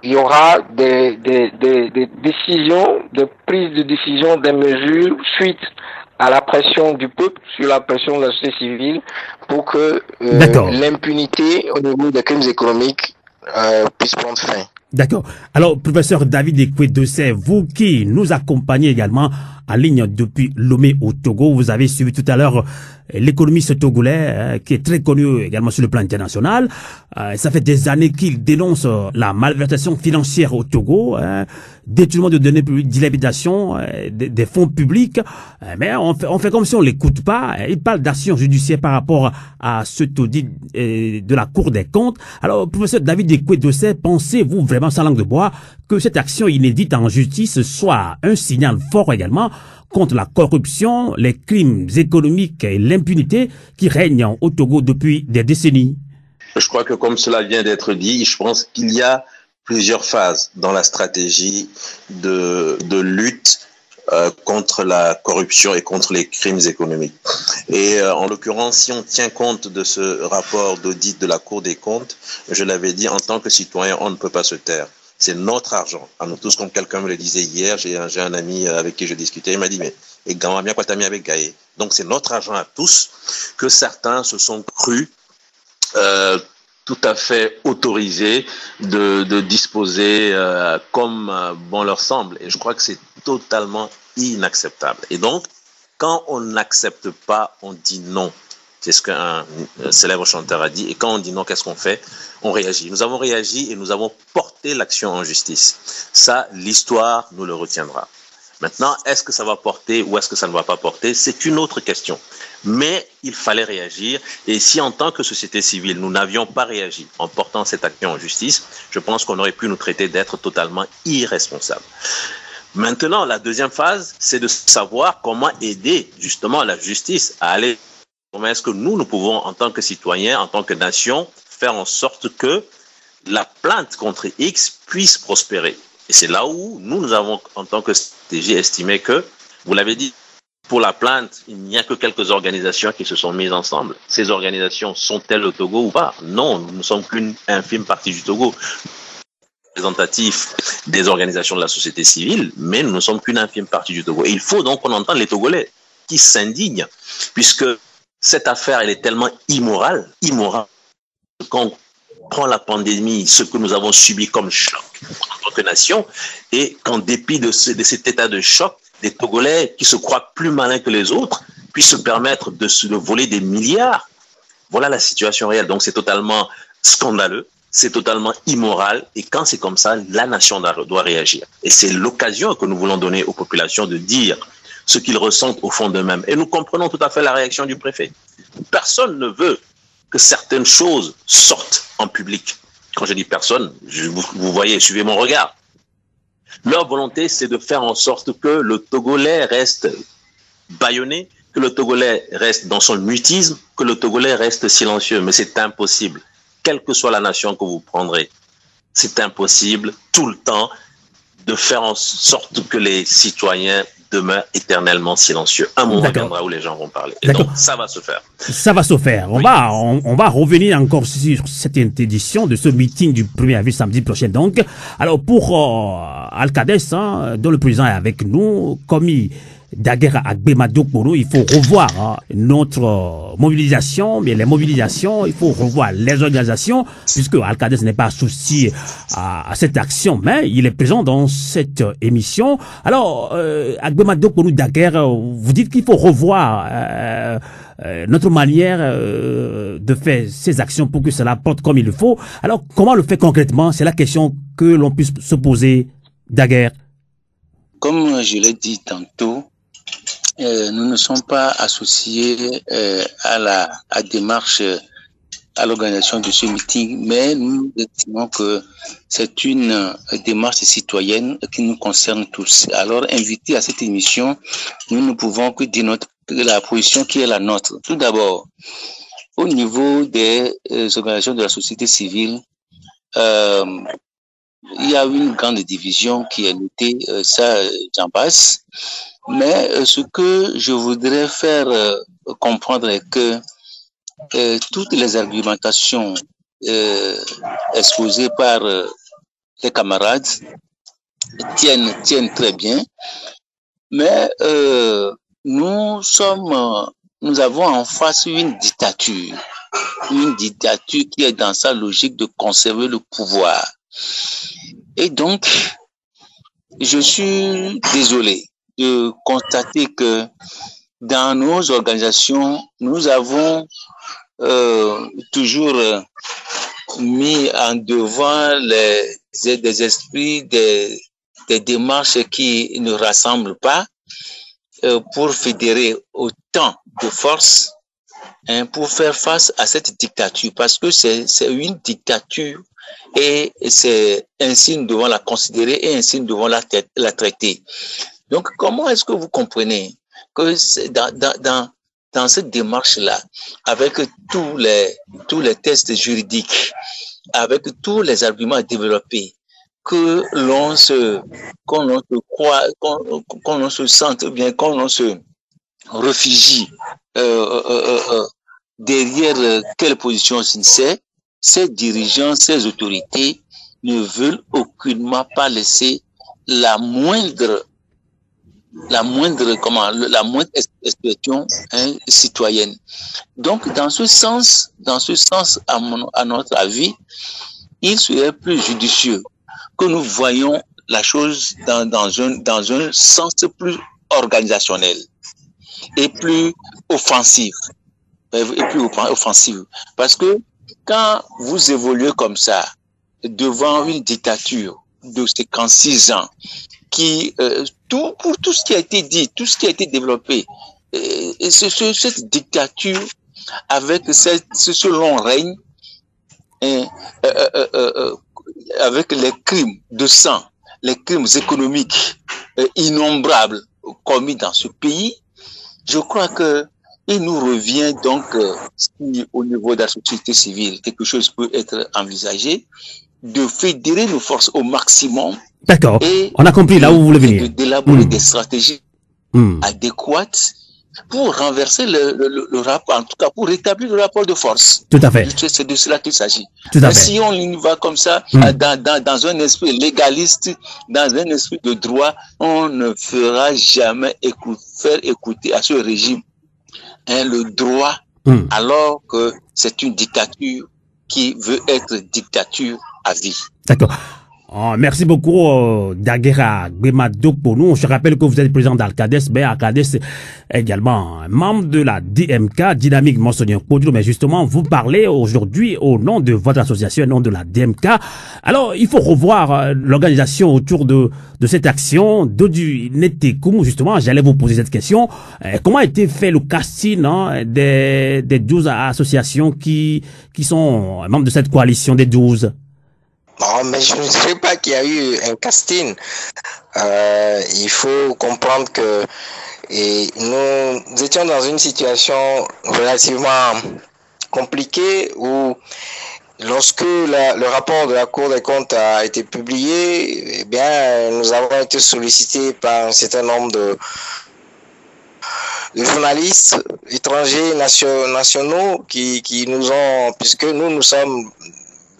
y aura des décisions, des prises de décision, des mesures suite à la pression du peuple, sur la pression de la société civile, pour que l'impunité au niveau des crimes économiques puisse prendre fin. D'accord. Alors, professeur David Ekwe-Dossé, vous qui nous accompagnez également en ligne depuis Lomé au Togo, vous avez suivi tout à l'heure l'économiste togolais qui est très connu également sur le plan international. Ça fait des années qu'il dénonce la malversation financière au Togo, détournement de données publiques, dilapidation des fonds publics. Mais on fait comme si on l'écoute pas. Il parle d'action judiciaire par rapport à cet audit de la Cour des comptes. Alors, professeur David Ekwe-Dossé, pensez-vous vraiment, sans langue de bois, que cette action inédite en justice soit un signal fort également contre la corruption, les crimes économiques et l'impunité qui règnent au Togo depuis des décennies. Je crois que comme cela vient d'être dit, je pense qu'il y a plusieurs phases dans la stratégie de lutte contre la corruption et contre les crimes économiques. Et en l'occurrence, si on tient compte de ce rapport d'audit de la Cour des comptes, je l'avais dit, en tant que citoyen, on ne peut pas se taire. C'est notre argent, à nous tous, comme quelqu'un me le disait hier. J'ai un ami avec qui je discutais, il m'a dit, mais et bien quoi t'as mis avec Gaël. Donc c'est notre argent à tous que certains se sont crus tout à fait autorisés de disposer comme bon leur semble. Et je crois que c'est totalement inacceptable. Et donc, quand on n'accepte pas, on dit non. C'est ce qu'un célèbre chanteur a dit. Et quand on dit non, qu'est-ce qu'on fait? On réagit. Nous avons réagi et nous avons porté l'action en justice. Ça, l'histoire nous le retiendra. Maintenant, est-ce que ça va porter ou est-ce que ça ne va pas porter? C'est une autre question. Mais il fallait réagir. Et si en tant que société civile, nous n'avions pas réagi en portant cette action en justice, je pense qu'on aurait pu nous traiter d'être totalement irresponsables. Maintenant, la deuxième phase, c'est de savoir comment aider justement la justice à aller. Comment est-ce que nous pouvons, en tant que citoyens, en tant que nation, faire en sorte que la plainte contre X puisse prospérer? Et c'est là où nous avons, en tant que stratégie, estimé que, vous l'avez dit, pour la plainte, il n'y a que quelques organisations qui se sont mises ensemble. Ces organisations sont-elles au Togo ou pas? Non, nous ne sommes qu'une infime partie du Togo. Représentatifs des organisations de la société civile, mais nous ne sommes qu'une infime partie du Togo. Et il faut donc qu'on entende les Togolais qui s'indignent, puisque cette affaire, elle est tellement immorale, quand on prend la pandémie, ce que nous avons subi comme choc en tant que nation, et qu'en dépit de cet état de choc, des Togolais qui se croient plus malins que les autres puissent se permettre de voler des milliards. Voilà la situation réelle. Donc c'est totalement scandaleux, c'est totalement immoral, et quand c'est comme ça, la nation doit réagir. Et c'est l'occasion que nous voulons donner aux populations de dire ce qu'ils ressentent au fond d'eux-mêmes. Et nous comprenons tout à fait la réaction du préfet. Personne ne veut que certaines choses sortent en public. Quand je dis personne, vous voyez, suivez mon regard. Leur volonté, c'est de faire en sorte que le Togolais reste bâillonné, que le Togolais reste dans son mutisme, que le Togolais reste silencieux. Mais c'est impossible. Quelle que soit la nation que vous prendrez, c'est impossible tout le temps de faire en sorte que les citoyens demeure éternellement silencieux. Un moment viendra où les gens vont parler. Et donc, ça va se faire. Ça va se faire. On va revenir encore sur cette édition de ce meeting du 1er avril samedi prochain. Donc, alors pour Alcades, dont le président est avec nous, commis Daguerre Agbemadiokporo, il faut revoir notre mobilisation, mais les mobilisations, il faut revoir les organisations, puisque Alcades n'est pas associé à cette action, mais il est présent dans cette émission. Alors, Agbemadiokporo Daguerre, vous dites qu'il faut revoir notre manière de faire ces actions pour que cela porte comme il le faut. Alors, comment le fait concrètement? C'est la question que l'on puisse se poser, Daguerre. Comme je l'ai dit tantôt, nous ne sommes pas associés à la démarche, à l'organisation de ce meeting, mais nous estimons que c'est une démarche citoyenne qui nous concerne tous. Alors, invités à cette émission, nous ne pouvons que dire la position qui est la nôtre. Tout d'abord, au niveau des organisations de la société civile, il y a une grande division qui est notée, ça j'en passe. Mais ce que je voudrais faire comprendre est que toutes les argumentations exposées par les camarades tiennent très bien, mais nous avons en face une dictature qui est dans sa logique de conserver le pouvoir. Et donc, je suis désolé de constater que dans nos organisations, nous avons toujours mis en devant des esprits, des démarches qui ne rassemblent pas pour fédérer autant de forces pour faire face à cette dictature, parce que c'est une dictature et c'est ainsi nous devons la considérer et ainsi nous devons la traiter. Donc, comment est-ce que vous comprenez que dans cette démarche-là, avec tous les tests juridiques, avec tous les arguments développés, que l'on se croit, qu'on l'on se sente bien, qu'on l'on se réfugie derrière quelle position sincère, ces dirigeants, ces autorités ne veulent aucunement pas laisser la moindre expression citoyenne. Donc, dans ce sens, à notre avis, il serait plus judicieux que nous voyions la chose dans un sens plus organisationnel et plus offensif. Parce que quand vous évoluez comme ça, devant une dictature de 56 ans, qui, pour tout ce qui a été dit, tout ce qui a été développé, cette dictature, avec ce long règne, avec les crimes de sang, les crimes économiques innombrables commis dans ce pays, je crois que il nous revient donc, si au niveau de la société civile, quelque chose peut être envisagé, de fédérer nos forces au maximum. D'accord, on a compris là où vous voulez venir. D'élaborer des stratégies adéquates pour renverser le rapport, en tout cas pour rétablir le rapport de force. Tout à fait. C'est de cela qu'il s'agit. Tout à fait. Si on y va comme ça, dans un esprit légaliste, dans un esprit de droit, on ne fera jamais faire écouter à ce régime le droit, alors que c'est une dictature qui veut être dictature à vie. D'accord. Merci beaucoup, Daguerre Gbemado pour nous. Je rappelle que vous êtes président d'Alcades, mais Alcades également membre de la DMK, Dynamique Monseigneur Podilo. Mais justement, vous parlez aujourd'hui au nom de votre association, au nom de la DMK. Alors, il faut revoir l'organisation autour de cette action. Dodu Netekoum, justement, j'allais vous poser cette question. Comment a été fait le casting des 12 associations qui sont membres de cette coalition des 12? Non, mais je ne sais pas qu'il y a eu un casting. Il faut comprendre que nous étions dans une situation relativement compliquée où, lorsque le rapport de la Cour des comptes a été publié, eh bien, nous avons été sollicités par un certain nombre de journalistes étrangers nationaux qui nous ont, puisque nous sommes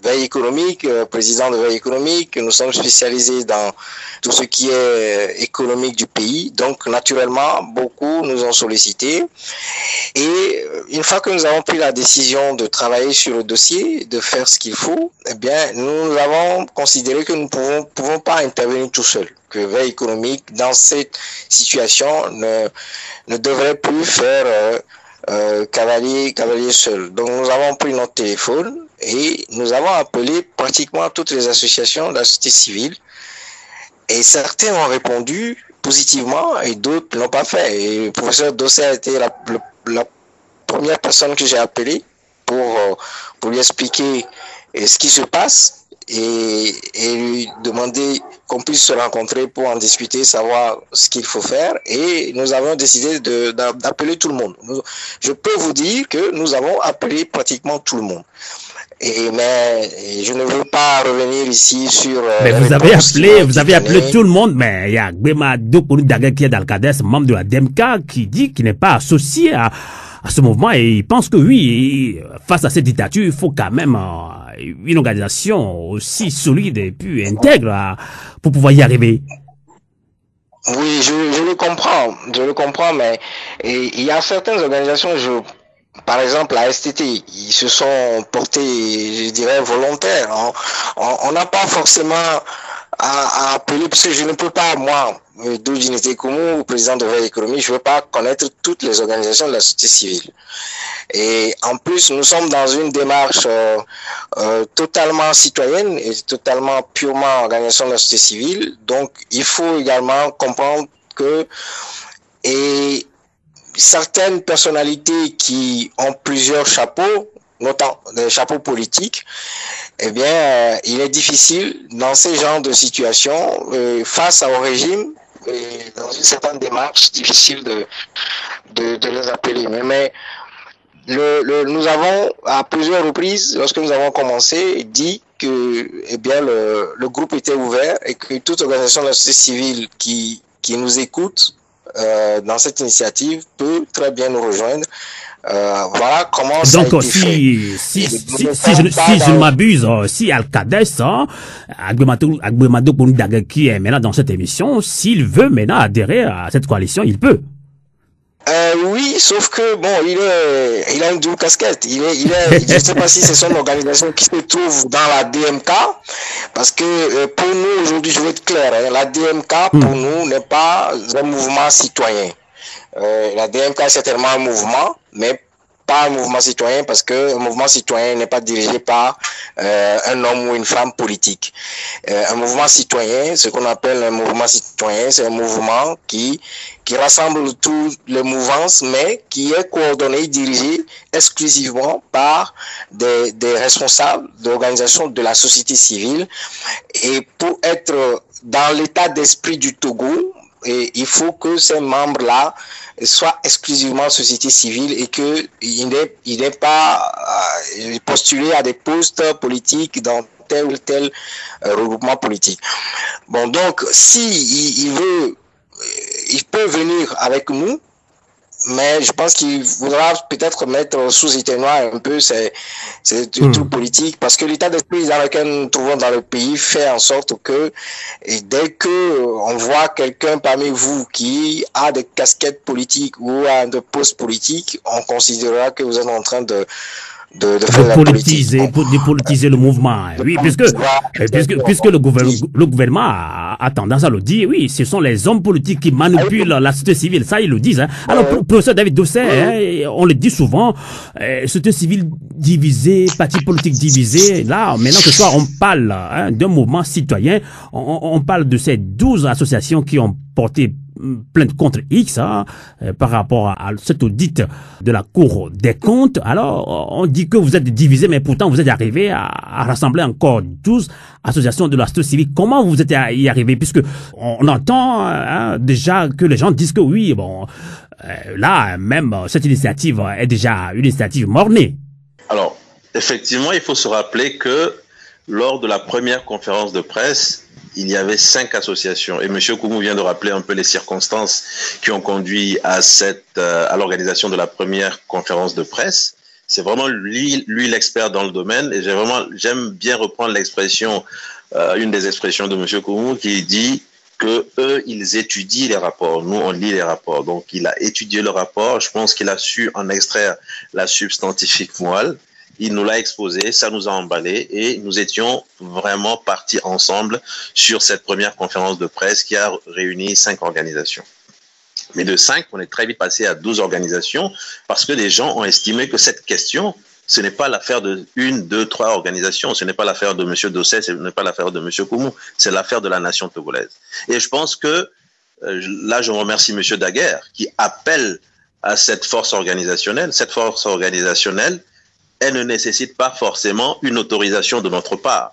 Veille économique, président de Veille économique, nous sommes spécialisés dans tout ce qui est économique du pays. Donc, naturellement, beaucoup nous ont sollicités. Et une fois que nous avons pris la décision de travailler sur le dossier, de faire ce qu'il faut, eh bien, nous avons considéré que nous ne pouvons pas intervenir tout seuls. Que Veille économique, dans cette situation, ne devrait plus faire cavalier seul. Donc, nous avons pris notre téléphone et nous avons appelé pratiquement toutes les associations de la société civile, et certains ont répondu positivement et d'autres ne l'ont pas fait. Et le professeur Dossé a été la première personne que j'ai appelée pour lui expliquer ce qui se passe et lui demander qu'on puisse se rencontrer pour en discuter, savoir ce qu'il faut faire. Et nous avons décidé d'appeler tout le monde. Je peux vous dire que nous avons appelé pratiquement tout le monde. Mais je ne veux pas revenir ici sur... mais vous avez appelé tout le monde, mais il y a Gbemado Daguerre qui est d'Alcades, membre de la DMK, qui dit qu'il n'est pas associé à ce mouvement, et il pense que oui, face à cette dictature, il faut quand même une organisation aussi solide et puis intègre pour pouvoir y arriver. Oui, je le comprends, mais il y a certaines organisations, par exemple, la STT, ils se sont portés, je dirais, volontaires. On n'a pas forcément à appeler, parce que je ne peux pas, moi, Dodu Netekoum, président de Veille économique, je ne veux pas connaître toutes les organisations de la société civile. Et en plus, nous sommes dans une démarche totalement citoyenne et totalement purement organisation de la société civile. Donc, il faut également comprendre que certaines personnalités qui ont plusieurs chapeaux, notamment des chapeaux politiques, eh bien, il est difficile dans ces genres de situations, face au régime, dans dans une certaine démarche, difficile de les appeler. Mais nous avons, à plusieurs reprises, lorsque nous avons commencé, dit que eh bien, le groupe était ouvert et que toute organisation de la société civile qui nous écoute dans cette initiative peut très bien nous rejoindre. Voilà comment ça a été fait. Si je ne m'abuse, si Al-Kades, Agbemado Daguerre qui est maintenant dans cette émission, s'il veut maintenant adhérer à cette coalition, il peut. Oui, sauf que bon, il a une double casquette. Je ne sais pas si c'est son organisation qui se trouve dans la DMK, parce que pour nous aujourd'hui, je veux être clair, hein, la DMK pour nous n'est pas un mouvement citoyen. La DMK est certainement un mouvement, mais pas un mouvement citoyen, parce que un mouvement citoyen n'est pas dirigé par un homme ou une femme politique. Un mouvement citoyen, ce qu'on appelle un mouvement citoyen, c'est un mouvement qui rassemble toutes les mouvances, mais qui est coordonné, dirigé exclusivement par des responsables d'organisations de la société civile. Et pour être dans l'état d'esprit du Togo, il faut que ces membres-là soient exclusivement société civile et qu'il n'est pas postulé à des postes politiques dans tel ou tel regroupement politique. Bon, donc, si il veut, il peut venir avec nous, mais je pense qu'il voudra peut-être mettre sous éteignoir un peu ces trucs politiques, parce que l'état d'esprit dans lequel nous nous trouvons dans le pays fait en sorte que, et dès que on voit quelqu'un parmi vous qui a des casquettes politiques ou a des postes politiques, on considérera que vous êtes en train de politiser le mouvement. Oui, puisque le gouvernement a tendance à le dire, oui, ce sont les hommes politiques qui manipulent la société civile. Ça, ils le disent. Hein. Alors, professeur David Dosset, on le dit souvent, société civile divisée, parti politique divisé. Là, maintenant que ce soit, on parle d'un mouvement citoyen, on parle de ces 12 associations qui ont porté plainte contre X par rapport à cet audit de la Cour des comptes. Alors, on dit que vous êtes divisés, mais pourtant vous êtes arrivés à rassembler encore 12 associations de la société civile. Comment vous êtes y arrivés? Puisque on entend déjà que les gens disent que oui, bon, là, même cette initiative est déjà une initiative mornée. Alors, effectivement, il faut se rappeler que lors de la première conférence de presse, il y avait 5 associations. Et M. Koumou vient de rappeler un peu les circonstances qui ont conduit à l'organisation de la première conférence de presse. C'est vraiment lui l'expert dans le domaine. Et j'aime bien reprendre l'expression, une des expressions de M. Koumou qui dit que eux, ils étudient les rapports. Nous, on lit les rapports. Donc, il a étudié le rapport. Je pense qu'il a su en extraire la substantifique moelle. Il nous l'a exposé, ça nous a emballé et nous étions vraiment partis ensemble sur cette première conférence de presse qui a réuni 5 organisations. Mais de 5, on est très vite passé à 12 organisations parce que les gens ont estimé que cette question, ce n'est pas l'affaire de 1, 2, 3 organisations, ce n'est pas l'affaire de M. Dosset, ce n'est pas l'affaire de M. Koumou, c'est l'affaire de la nation togolaise. Et je pense que, là je remercie M. Daguerre qui appelle à cette force organisationnelle. Cette force organisationnelle, elle ne nécessite pas forcément une autorisation de notre part.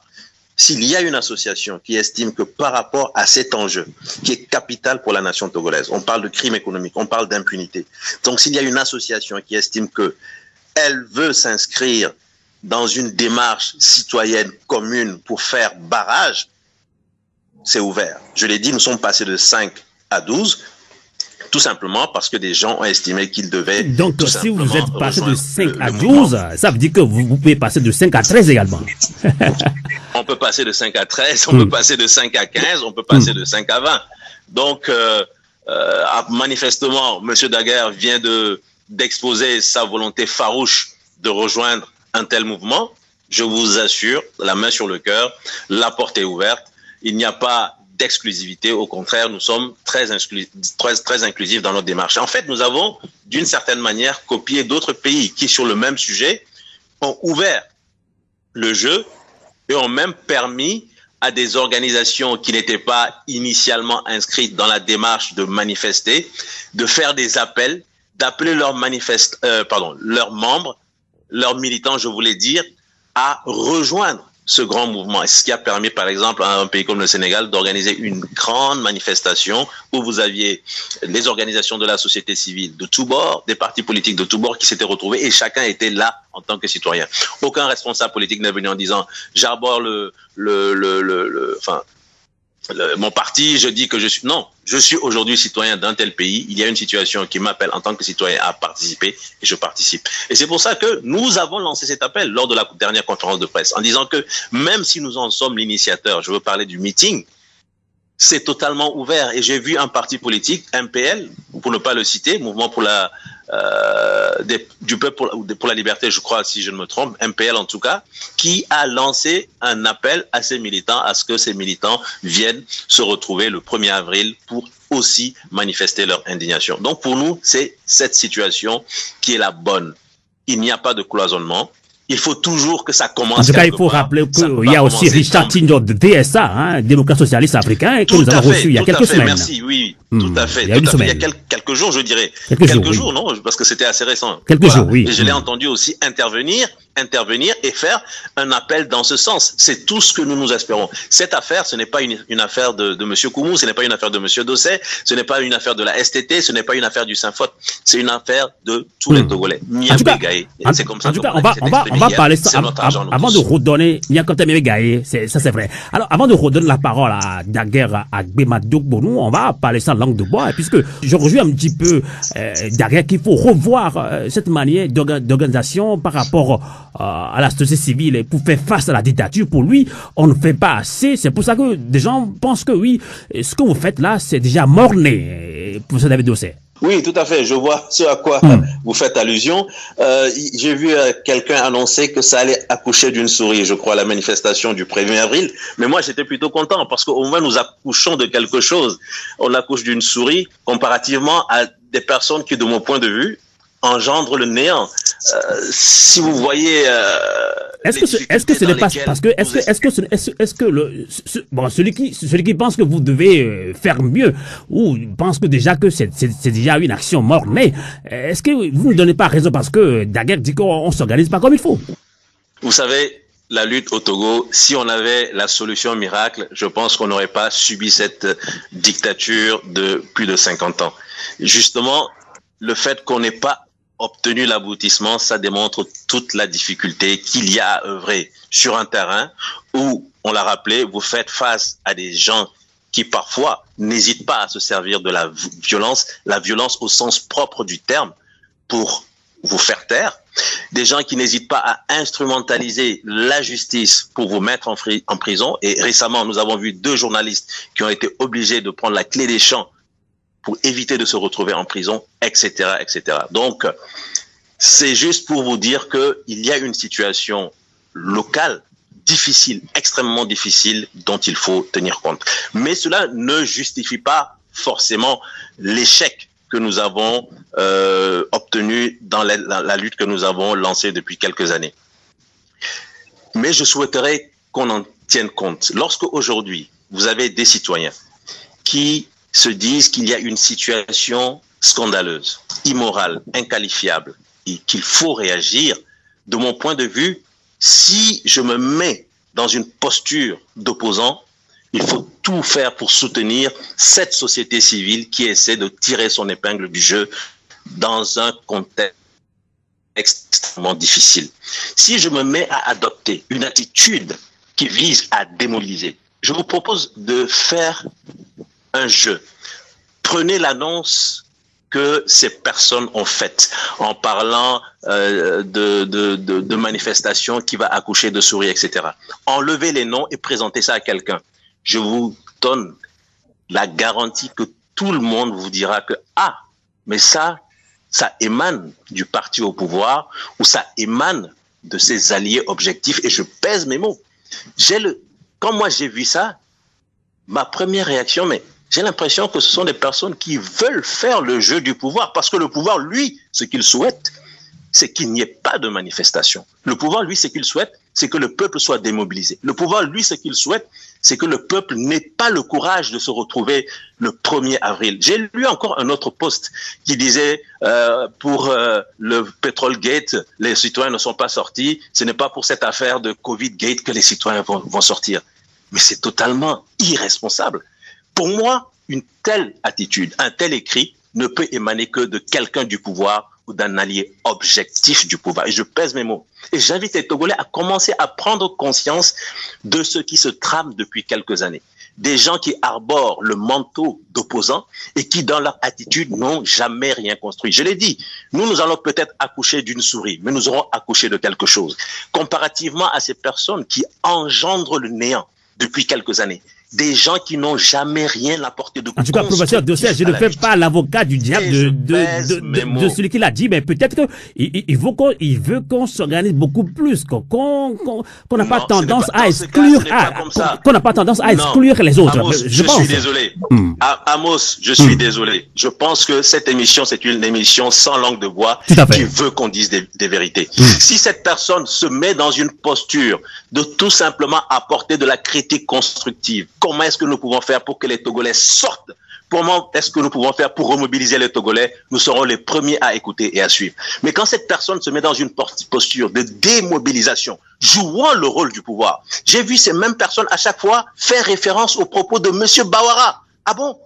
S'il y a une association qui estime que par rapport à cet enjeu, qui est capital pour la nation togolaise, on parle de crime économique, on parle d'impunité. Donc s'il y a une association qui estime que elle veut s'inscrire dans une démarche citoyenne commune pour faire barrage, c'est ouvert. Je l'ai dit, nous sommes passés de 5 à 12. Tout simplement parce que des gens ont estimé qu'ils devaient... Donc, si vous êtes passé de 5 à 12, ça veut dire que vous pouvez passer de 5 à 13 également. On peut passer de 5 à 13, on peut passer de 5 à 15, on peut passer de 5 à 20. Donc, manifestement, M. Daguerre vient d'exposer sa volonté farouche de rejoindre un tel mouvement. Je vous assure, la main sur le cœur, la porte est ouverte. Il n'y a pas d'exclusivité. Au contraire, nous sommes très inclusifs dans notre démarche. En fait, nous avons, d'une certaine manière, copié d'autres pays qui, sur le même sujet, ont ouvert le jeu et ont même permis à des organisations qui n'étaient pas initialement inscrites dans la démarche de manifester, de faire des appels, d'appeler leurs membres, leurs militants, je voulais dire, à rejoindre ce grand mouvement. Et c'est ce qui a permis, par exemple, à un pays comme le Sénégal d'organiser une grande manifestation où vous aviez les organisations de la société civile de tous bords, des partis politiques de tous bords qui s'étaient retrouvés et chacun était là en tant que citoyen. Aucun responsable politique n'est venu en disant « j'arbore mon parti, je dis que je suis... » Non, je suis aujourd'hui citoyen d'un tel pays, il y a une situation qui m'appelle en tant que citoyen à participer et je participe. Et c'est pour ça que nous avons lancé cet appel lors de la dernière conférence de presse en disant que même si nous en sommes l'initiateur, je veux parler du meeting, c'est totalement ouvert. Et j'ai vu un parti politique, MPL, pour ne pas le citer, Mouvement pour la... du peuple pour la liberté, je crois, si je ne me trompe, MPL en tout cas, qui a lancé un appel à ses militants, à ce que ces militants viennent se retrouver le 1er avril pour aussi manifester leur indignation. Donc pour nous, c'est cette situation qui est la bonne. Il n'y a pas de cloisonnement. Il faut toujours que ça commence. En tout cas, il faut rappeler qu'il y a aussi Richard Tinjo de DSA, hein, démocrate socialiste africain, que nous avons reçu il y a quelques semaines. Merci, oui, tout à fait. Il y a quelques jours, je dirais. Quelques jours, non, parce que c'était assez récent. Quelques jours, oui. Et je l'ai entendu aussi intervenir et faire un appel dans ce sens. C'est tout ce que nous espérons. Cette affaire, ce n'est pas une affaire de M. Koumou, ce n'est pas une affaire de M. Dossé, ce n'est pas une affaire de la STT, ce n'est pas une affaire du Saint-Fot. C'est une affaire de tous les Togolais. C'est comme ça. En tout cas, on va parler ça avant de redonner, ça c'est vrai. Alors, avant de redonner la parole à Daguerre Agbemadou Bonou, on va parler ça en langue de bois, puisque je rejoins un petit peu Daguerre qu'il faut revoir cette manière d'organisation par rapport à la société civile pour faire face à la dictature. Pour lui, on ne fait pas assez. C'est pour ça que des gens pensent que oui, ce que vous faites là, c'est déjà mort-né, professeur David Dossé. Oui, tout à fait. Je vois ce à quoi vous faites allusion. J'ai vu quelqu'un annoncer que ça allait accoucher d'une souris, je crois, à la manifestation du 1er avril. Mais moi, j'étais plutôt content parce qu'au moins, nous accouchons de quelque chose. On accouche d'une souris comparativement à des personnes qui, de mon point de vue, engendrent le néant. Si vous voyez... Est-ce que ce n'est pas parce que celui qui pense que vous devez faire mieux ou pense que déjà que c'est déjà une action morte, mais est-ce que vous ne donnez pas raison parce que Daguerre dit qu'on s'organise pas comme il faut? Vous savez, la lutte au Togo, si on avait la solution miracle, je pense qu'on n'aurait pas subi cette dictature de plus de 50 ans. Justement, le fait qu'on n'ait pas obtenu l'aboutissement, ça démontre toute la difficulté qu'il y a à œuvrer sur un terrain où, on l'a rappelé, vous faites face à des gens qui parfois n'hésitent pas à se servir de la violence au sens propre du terme pour vous faire taire, des gens qui n'hésitent pas à instrumentaliser la justice pour vous mettre en prison. Et récemment, nous avons vu 2 journalistes qui ont été obligés de prendre la clé des champs pour éviter de se retrouver en prison, etc., etc. Donc, c'est juste pour vous dire qu'il y a une situation locale difficile, extrêmement difficile, dont il faut tenir compte. Mais cela ne justifie pas forcément l'échec que nous avons obtenu dans la lutte que nous avons lancée depuis quelques années. Mais je souhaiterais qu'on en tienne compte. Lorsque aujourd'hui, vous avez des citoyens qui se disent qu'il y a une situation scandaleuse, immorale, inqualifiable, et qu'il faut réagir, de mon point de vue, si je me mets dans une posture d'opposant, il faut tout faire pour soutenir cette société civile qui essaie de tirer son épingle du jeu dans un contexte extrêmement difficile. Si je me mets à adopter une attitude qui vise à démoliser, je vous propose de faire un jeu. Prenez l'annonce que ces personnes ont faite en parlant de manifestations qui va accoucher de souris, etc. Enlevez les noms et présentez ça à quelqu'un. Je vous donne la garantie que tout le monde vous dira que mais ça émane du parti au pouvoir ou ça émane de ses alliés objectifs. Et je pèse mes mots. Quand moi j'ai vu ça, ma première réaction, mais j'ai l'impression que ce sont des personnes qui veulent faire le jeu du pouvoir, parce que le pouvoir, lui, ce qu'il souhaite, c'est qu'il n'y ait pas de manifestation. Le pouvoir, lui, ce qu'il souhaite, c'est que le peuple soit démobilisé. Le pouvoir, lui, ce qu'il souhaite, c'est que le peuple n'ait pas le courage de se retrouver le 1er avril. J'ai lu encore un autre post qui disait pour le Petrol Gate, les citoyens ne sont pas sortis. Ce n'est pas pour cette affaire de Covid Gate que les citoyens vont sortir. Mais c'est totalement irresponsable. Pour moi, une telle attitude, un tel écrit ne peut émaner que de quelqu'un du pouvoir ou d'un allié objectif du pouvoir. Et je pèse mes mots. Et j'invite les Togolais à commencer à prendre conscience de ce qui se trame depuis quelques années. Des gens qui arborent le manteau d'opposants et qui, dans leur attitude, n'ont jamais rien construit. Je l'ai dit, nous allons peut-être accoucher d'une souris, mais nous aurons accouché de quelque chose. Comparativement à ces personnes qui engendrent le néant depuis quelques années. Des gens qui n'ont jamais rien apporté de constructif. En tout cas, professeur Dossé, je ne fais pas l'avocat du diable de celui qui l'a dit, mais peut-être qu'il veut qu'on s'organise beaucoup plus, qu'on n'a pas tendance à exclure, qu'on n'a pas tendance à exclure les autres. Amos, je suis désolé. Amos, je suis désolé. Je pense que cette émission, c'est une émission sans langue de bois qui veut qu'on dise des vérités. Si cette personne se met dans une posture de tout simplement apporter de la critique constructive, comment est-ce que nous pouvons faire pour que les Togolais sortent? Comment est-ce que nous pouvons faire pour remobiliser les Togolais? Nous serons les premiers à écouter et à suivre. Mais quand cette personne se met dans une posture de démobilisation, jouant le rôle du pouvoir, j'ai vu ces mêmes personnes à chaque fois faire référence aux propos de M. Bawara. Ah bon?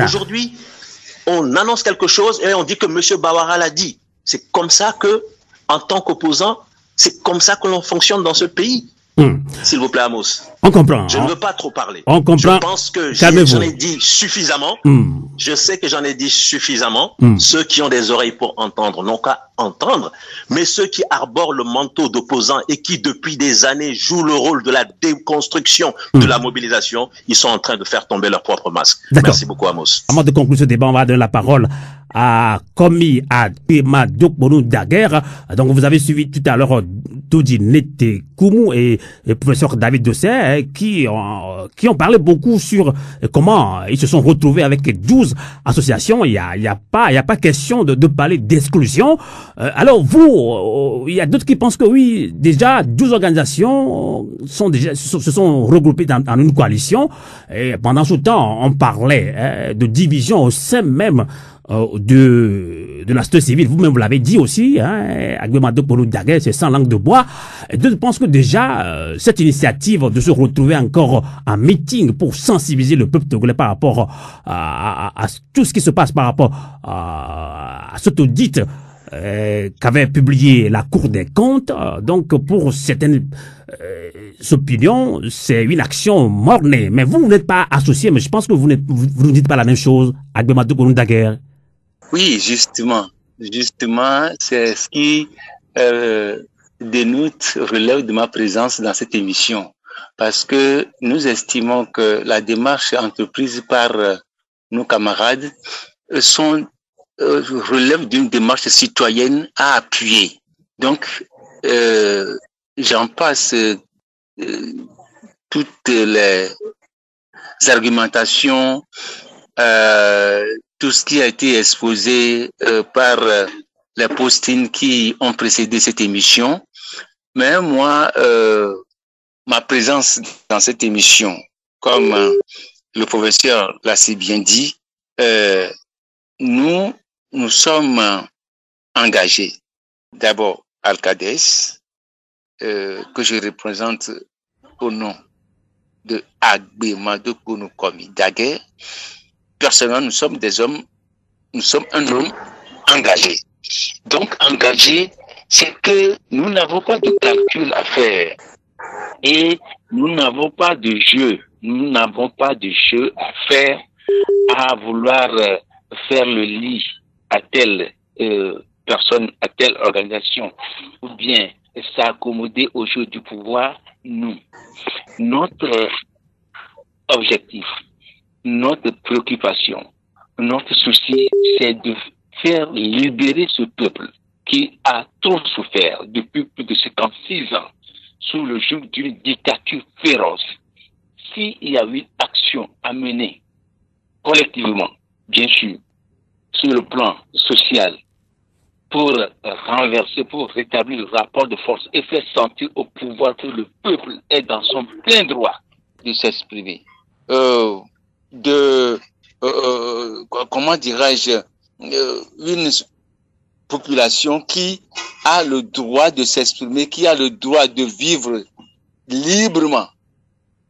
Aujourd'hui, on annonce quelque chose et on dit que M. Bawara l'a dit. C'est comme ça que, en tant qu'opposant, c'est comme ça que l'on fonctionne dans ce pays. S'il vous plaît, Amos. On comprend. Je ne veux pas trop parler. On comprend. Je pense que j'en ai dit suffisamment. Je sais que j'en ai dit suffisamment. Ceux qui ont des oreilles pour entendre n'ont qu'à entendre. Mais ceux qui arborent le manteau d'opposants et qui, depuis des années, jouent le rôle de la déconstruction de la mobilisation, ils sont en train de faire tomber leur propre masque. Merci beaucoup, Amos. Avant de conclure ce débat, on va donner la parole à Komi Adpema Dokbonou Daguerre. Donc, vous avez suivi tout à l'heure Doudi Nete Koumou et professeur David Dossé qui ont parlé beaucoup sur comment ils se sont retrouvés avec 12 associations. Il y a pas question de parler d'exclusion. Alors vous, il y a d'autres qui pensent que oui, déjà 12 organisations se sont regroupées en une coalition. Et pendant ce temps, on parlait de division au sein même de la société civile. Vous-même, vous l'avez dit aussi, c'est sans langue de bois. Et d'autres pensent que déjà, cette initiative de se retrouver encore en meeting pour sensibiliser le peuple togolais par rapport à tout ce qui se passe par rapport à cet audit qu'avait publié la Cour des comptes. Donc, pour certaines opinions, c'est une action mornée. Mais vous n'êtes pas associé, mais je pense que vous ne dites pas la même chose. Agbema Dokbonou Daguerre. Oui, justement, c'est ce qui relève de ma présence dans cette émission, parce que nous estimons que la démarche entreprise par nos camarades relève d'une démarche citoyenne à appuyer. Donc, j'en passe toutes les argumentations, tout ce qui a été exposé par les postines qui ont précédé cette émission. Mais moi, ma présence dans cette émission, comme le professeur l'a si bien dit, nous sommes engagés. D'abord, Alcades, que je représente au nom de Agbema Dokbonou Daguerre. Personnellement, nous sommes un homme engagé. Donc, engagé, c'est que nous n'avons pas de calcul à faire. Et nous n'avons pas de jeu. Nous n'avons pas de jeu à faire, à vouloir faire le lit à telle personne, à telle organisation, ou bien s'accommoder au jeu du pouvoir. Non. Notre objectif, notre préoccupation, notre souci, c'est de faire libérer ce peuple qui a trop souffert depuis plus de 56 ans sous le joug d'une dictature féroce. S'il y a eu action à mener collectivement, bien sûr, sur le plan social, pour renverser, pour rétablir le rapport de force et faire sentir au pouvoir que le peuple est dans son plein droit de s'exprimer. Comment dirais-je, une population qui a le droit de s'exprimer, qui a le droit de vivre librement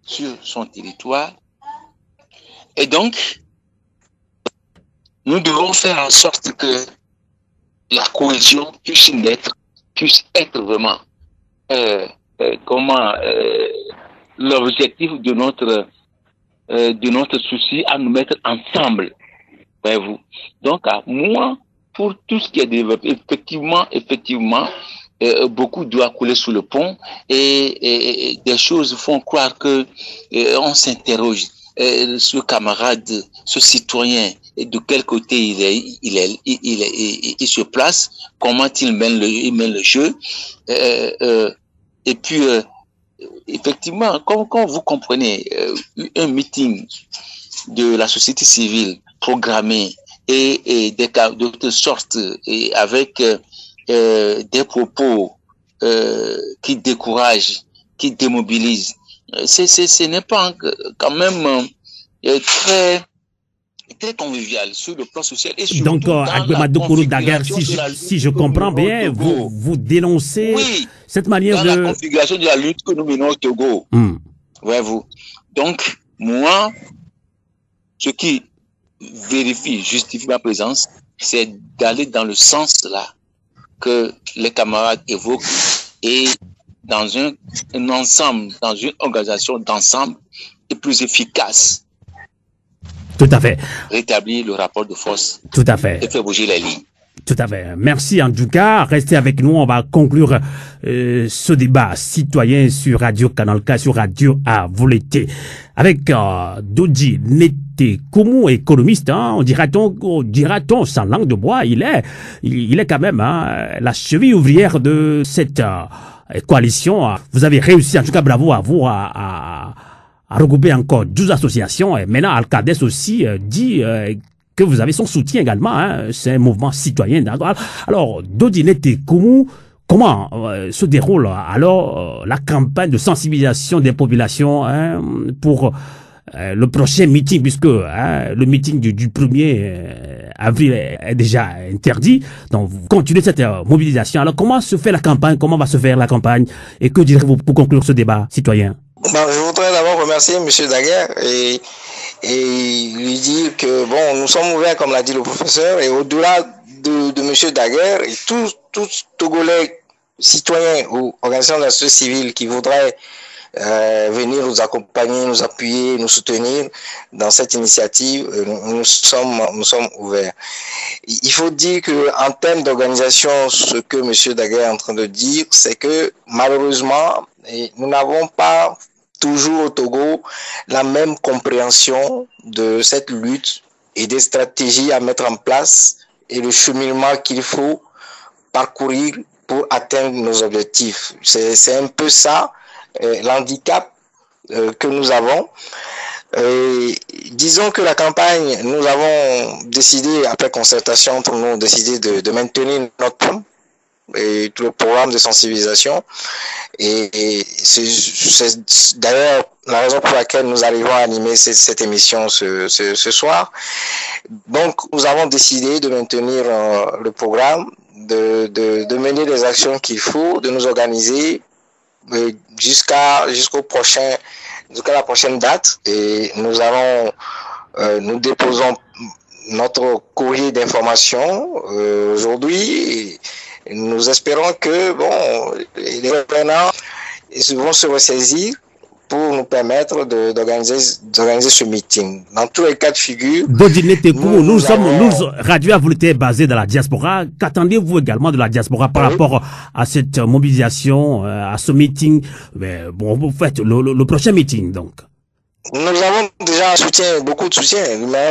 sur son territoire. Et donc, nous devons faire en sorte que la cohésion puisse être vraiment l'objectif de notre souci à nous mettre ensemble. Voyez-vous. Donc, à moi, pour tout ce qui est développé, effectivement, beaucoup doit couler sous le pont et des choses font croire que on s'interroge. Ce camarade, ce citoyen, de quel côté il se place, comment il mène le jeu, et puis effectivement, quand vous comprenez un meeting de la société civile programmé et de sorte et avec des propos qui découragent, qui démobilisent, ce n'est pas quand même très convivial sur le plan social. Et donc, Agbemadou Daguerre, si je comprends bien, vous dénoncez cette manière la configuration de la lutte que nous menons au Togo. Voyez-vous. Donc, moi, ce qui justifie ma présence, c'est d'aller dans le sens là que les camarades évoquent et dans un ensemble, dans une organisation d'ensemble et plus efficace. Tout à fait. Rétablir le rapport de force. Tout à fait. Et faire bouger les lignes. Tout à fait. Merci en tout cas. Restez avec nous. On va conclure ce débat citoyen sur Radio Canal K, sur Radio Avouleté. Avec Dodji Netekumu, économiste, hein, on dira-t-on sans langue de bois, il est quand même la cheville ouvrière de cette coalition. Vous avez réussi, en tout cas bravo à vous, à regrouper encore 12 associations. Et maintenant, Alcades aussi dit que vous avez son soutien également. Hein, c'est un mouvement citoyen. Alors, Dodji Netekumu, comment se déroule alors la campagne de sensibilisation des populations pour le prochain meeting, puisque le meeting du 1er avril est déjà interdit. Donc, vous continuez cette mobilisation. Alors, comment se fait la campagne? Comment va se faire la campagne? Et que direz-vous pour conclure ce débat citoyen? Je voudrais d'abord remercier M. Daguerre et lui dire que, bon, nous sommes ouverts, comme l'a dit le professeur, et au-delà de M. Daguerre, et tous Togolais, citoyens ou organisations de la société civile qui voudraient venir nous accompagner, nous appuyer, nous soutenir dans cette initiative, nous sommes ouverts. Il faut dire que en termes d'organisation, ce que M. Daguerre est en train de dire, c'est que malheureusement, nous n'avons pas toujours au Togo la même compréhension de cette lutte et des stratégies à mettre en place et le cheminement qu'il faut parcourir pour atteindre nos objectifs. C'est un peu ça l'handicap que nous avons. Disons que la campagne, nous avons décidé, après concertation entre nous, de maintenir notre plan et tout le programme de sensibilisation. Et c'est d'ailleurs la raison pour laquelle nous arrivons à animer cette émission ce soir. Donc, nous avons décidé de maintenir le programme, de mener les actions qu'il faut, de nous organiser jusqu'à la prochaine date. Et nous déposons notre courrier d'information aujourd'hui. Et nous espérons que les reprenants vont se ressaisir pour nous permettre d'organiser ce meeting. Dans tous les cas de figure, Dodji Netekumu, nous, Radio Avouleté basée dans la diaspora. Qu'attendez-vous également de la diaspora par rapport à cette mobilisation, à ce meeting? Mais bon, vous faites le prochain meeting, donc. Nous avons déjà un soutien, beaucoup de soutien,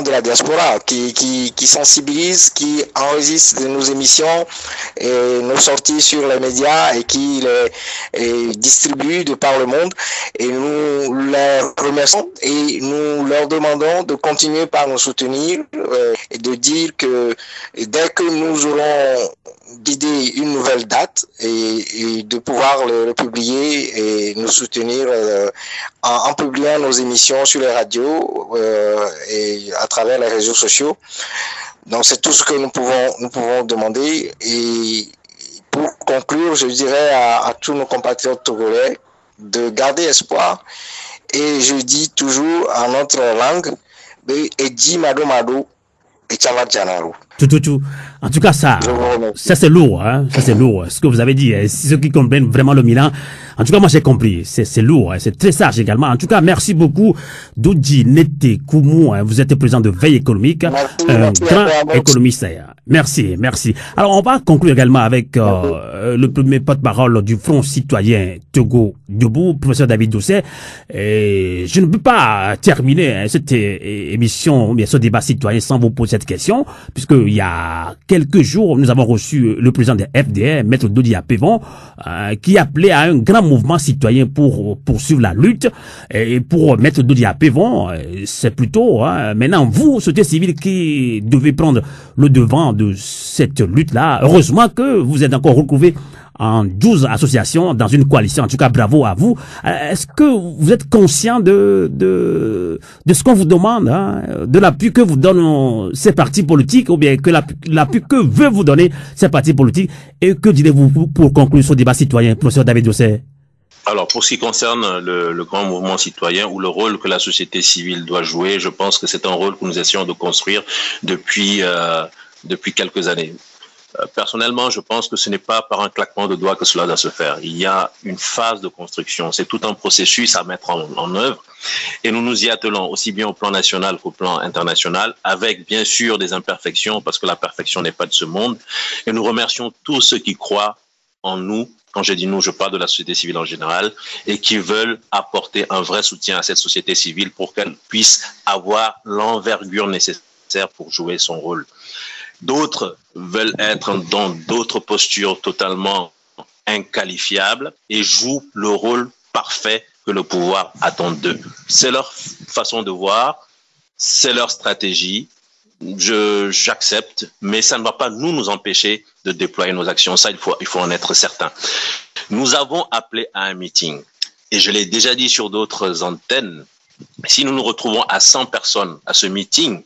de la diaspora qui sensibilise, qui enregistre nos émissions et nos sorties sur les médias et qui les distribue de par le monde. Et nous les remercions et nous leur demandons de continuer par nous soutenir et de dire que dès que nous aurons guidé une nouvelle date et de pouvoir le publier et nous soutenir en publiant nos émissions sur les radios et à travers les réseaux sociaux. Donc c'est tout ce que nous pouvons demander. Et pour conclure, je dirais à tous nos compatriotes togolais de garder espoir. Et je dis toujours en notre langue, Edji Mado Mado et Chavat Janaro. Tout. En tout cas, ça c'est lourd, hein. Ça c'est lourd. Ce que vous avez dit, ceux qui comprennent vraiment le Milan. En tout cas, moi j'ai compris. C'est lourd, hein. C'est très sage également. En tout cas, merci beaucoup, Doudji Nete Koumou. Hein. Vous êtes président de Veille économique, grand économiste. Merci. Alors, on va conclure également avec le premier porte-parole du Front citoyen Togo Debout, professeur David Doucet. Et je ne peux pas terminer cette émission, bien ce débat citoyen, sans vous poser cette question, puisque il y a quelques jours, nous avons reçu le président de FDR, Maître Dodi Apevon, qui appelait à un grand mouvement citoyen pour poursuivre la lutte. Et pour Maître Dodi Apevon, c'est plutôt maintenant vous, société civile, qui devez prendre le devant de cette lutte-là. Heureusement que vous êtes encore retrouvé en 12 associations dans une coalition. En tout cas, bravo à vous. Est-ce que vous êtes conscient de ce qu'on vous demande, hein, de l'appui que vous donnent ces partis politiques, ou bien que l'appui que veut vous donner ces partis politiques? Et que direz-vous pour conclure ce débat citoyen, professeur David Doucet? Alors, pour ce qui concerne le grand mouvement citoyen ou le rôle que la société civile doit jouer, je pense que c'est un rôle que nous essayons de construire depuis quelques années. Personnellement, je pense que ce n'est pas par un claquement de doigts que cela doit se faire. Il y a une phase de construction. C'est tout un processus à mettre en œuvre. Et nous nous y attelons aussi bien au plan national qu'au plan international, avec bien sûr des imperfections, parce que la perfection n'est pas de ce monde. Et nous remercions tous ceux qui croient en nous. Quand je dis nous, je parle de la société civile en général, et qui veulent apporter un vrai soutien à cette société civile pour qu'elle puisse avoir l'envergure nécessaire pour jouer son rôle. D'autres veulent être dans d'autres postures totalement inqualifiables et jouent le rôle parfait que le pouvoir attend d'eux. C'est leur façon de voir, c'est leur stratégie. J'accepte, mais ça ne va pas nous empêcher de déployer nos actions. Ça, il faut en être certain. Nous avons appelé à un meeting, et je l'ai déjà dit sur d'autres antennes. Si nous nous retrouvons à 100 personnes à ce meeting,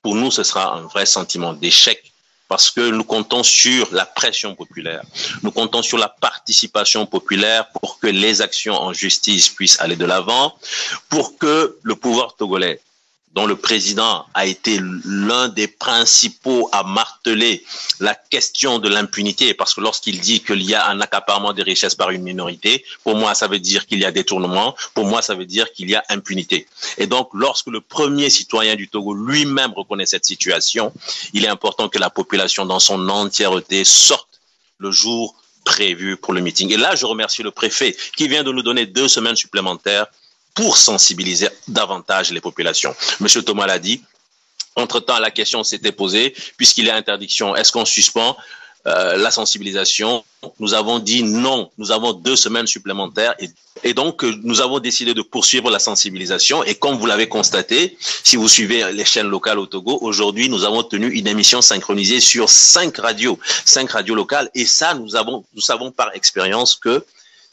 pour nous, ce sera un vrai sentiment d'échec, parce que nous comptons sur la pression populaire. Nous comptons sur la participation populaire pour que les actions en justice puissent aller de l'avant, pour que le pouvoir togolais, dont le président a été l'un des principaux à marteler la question de l'impunité, parce que lorsqu'il dit qu'il y a un accaparement des richesses par une minorité, pour moi ça veut dire qu'il y a détournement, pour moi ça veut dire qu'il y a impunité. Et donc lorsque le premier citoyen du Togo lui-même reconnaît cette situation, il est important que la population dans son entièreté sorte le jour prévu pour le meeting. Et là je remercie le préfet qui vient de nous donner 2 semaines supplémentaires pour sensibiliser davantage les populations. Monsieur Thomas l'a dit, entre-temps, la question s'était posée, puisqu'il y a interdiction, est-ce qu'on suspend la sensibilisation? Nous avons dit non, nous avons 2 semaines supplémentaires et donc nous avons décidé de poursuivre la sensibilisation. Et comme vous l'avez constaté, si vous suivez les chaînes locales au Togo, aujourd'hui nous avons tenu une émission synchronisée sur 5 radios locales, et ça nous savons par expérience que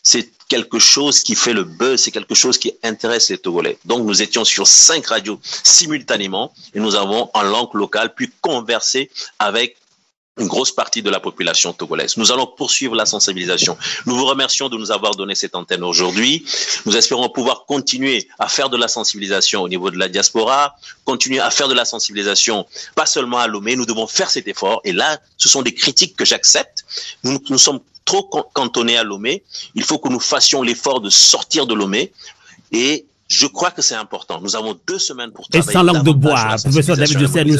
c'est quelque chose qui fait le buzz, c'est quelque chose qui intéresse les Togolais. Donc nous étions sur 5 radios simultanément et nous avons en langue locale pu converser avec une grosse partie de la population togolaise. Nous allons poursuivre la sensibilisation. Nous vous remercions de nous avoir donné cette antenne aujourd'hui. Nous espérons pouvoir continuer à faire de la sensibilisation au niveau de la diaspora, continuer à faire de la sensibilisation pas seulement à Lomé. Nous devons faire cet effort et là, ce sont des critiques que j'accepte. Nous sommes trop cantonnés à Lomé. Il faut que nous fassions l'effort de sortir de Lomé et je crois que c'est important. Nous avons 2 semaines pour travailler. Et sans langue de bois, professeur David Doucet, nous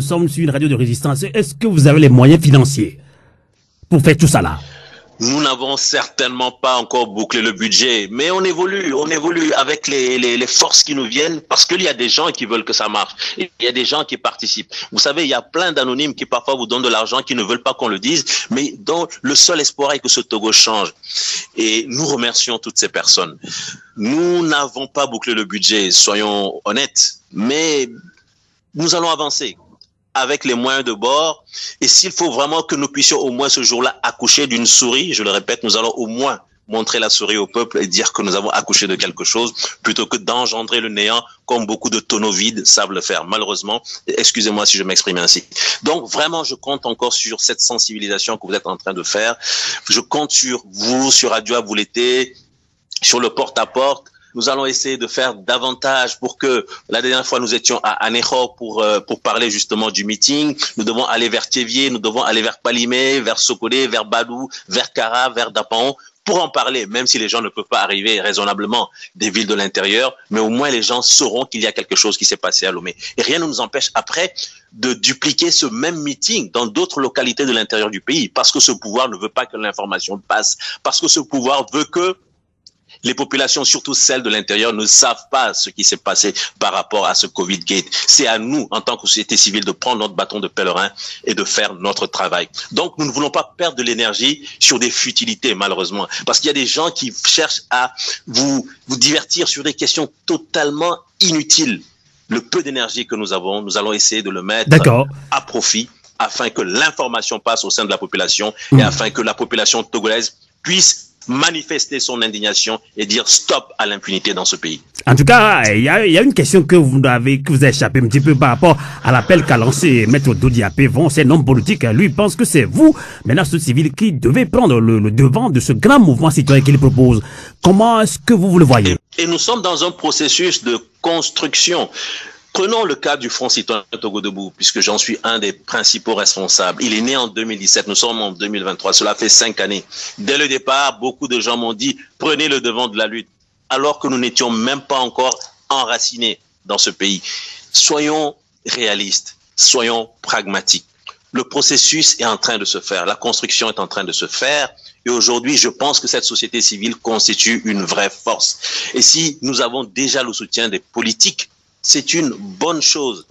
sommes sur une radio de résistance. Est-ce que vous avez les moyens financiers pour faire tout ça là? Nous n'avons certainement pas encore bouclé le budget, mais on évolue avec les forces qui nous viennent, parce qu'il y a des gens qui veulent que ça marche. Il y a des gens qui participent. Vous savez, il y a plein d'anonymes qui parfois vous donnent de l'argent, qui ne veulent pas qu'on le dise, mais dont le seul espoir est que ce Togo change. Et nous remercions toutes ces personnes. Nous n'avons pas bouclé le budget, soyons honnêtes, mais nous allons avancer avec les moyens de bord. Et s'il faut vraiment que nous puissions au moins ce jour-là accoucher d'une souris, je le répète, nous allons au moins montrer la souris au peuple et dire que nous avons accouché de quelque chose, plutôt que d'engendrer le néant comme beaucoup de tonneaux vides savent le faire, malheureusement. Excusez-moi si je m'exprime ainsi. Donc vraiment, je compte encore sur cette sensibilisation que vous êtes en train de faire. Je compte sur vous, sur Radio Avouleté, sur le porte-à-porte. Nous allons essayer de faire davantage pour que, la dernière fois nous étions à Aného pour parler justement du meeting. Nous devons aller vers Thévier, nous devons aller vers Palimé, vers Sokodé, vers Badou, vers Kara, vers Dapan, pour en parler, même si les gens ne peuvent pas arriver raisonnablement des villes de l'intérieur, mais au moins les gens sauront qu'il y a quelque chose qui s'est passé à Lomé. Et rien ne nous empêche après de dupliquer ce même meeting dans d'autres localités de l'intérieur du pays, parce que ce pouvoir ne veut pas que l'information passe, parce que ce pouvoir veut que les populations, surtout celles de l'intérieur, ne savent pas ce qui s'est passé par rapport à ce Covid-Gate. C'est à nous, en tant que société civile, de prendre notre bâton de pèlerin et de faire notre travail. Donc, nous ne voulons pas perdre de l'énergie sur des futilités, malheureusement. Parce qu'il y a des gens qui cherchent à vous divertir sur des questions totalement inutiles. Le peu d'énergie que nous avons, nous allons essayer de le mettre à profit afin que l'information passe au sein de la population et afin que la population togolaise puisse manifester son indignation et dire stop à l'impunité dans ce pays. En tout cas, il y a une question que vous avez échappé un petit peu par rapport à l'appel qu'a lancé Maître Dodiapé. C'est un homme politique. Lui pense que c'est vous, maintenant ce civil, qui devez prendre le devant de ce grand mouvement citoyen qu'il propose. Comment est-ce que vous le voyez? Et nous sommes dans un processus de construction. Prenons le cas du Front citoyen Togo Debout, puisque j'en suis un des principaux responsables. Il est né en 2017, nous sommes en 2023, cela fait 5 années. Dès le départ, beaucoup de gens m'ont dit « prenez le devant de la lutte », alors que nous n'étions même pas encore enracinés dans ce pays. Soyons réalistes, soyons pragmatiques. Le processus est en train de se faire, la construction est en train de se faire. Et aujourd'hui, je pense que cette société civile constitue une vraie force. Et si nous avons déjà le soutien des politiques, c'est une bonne chose.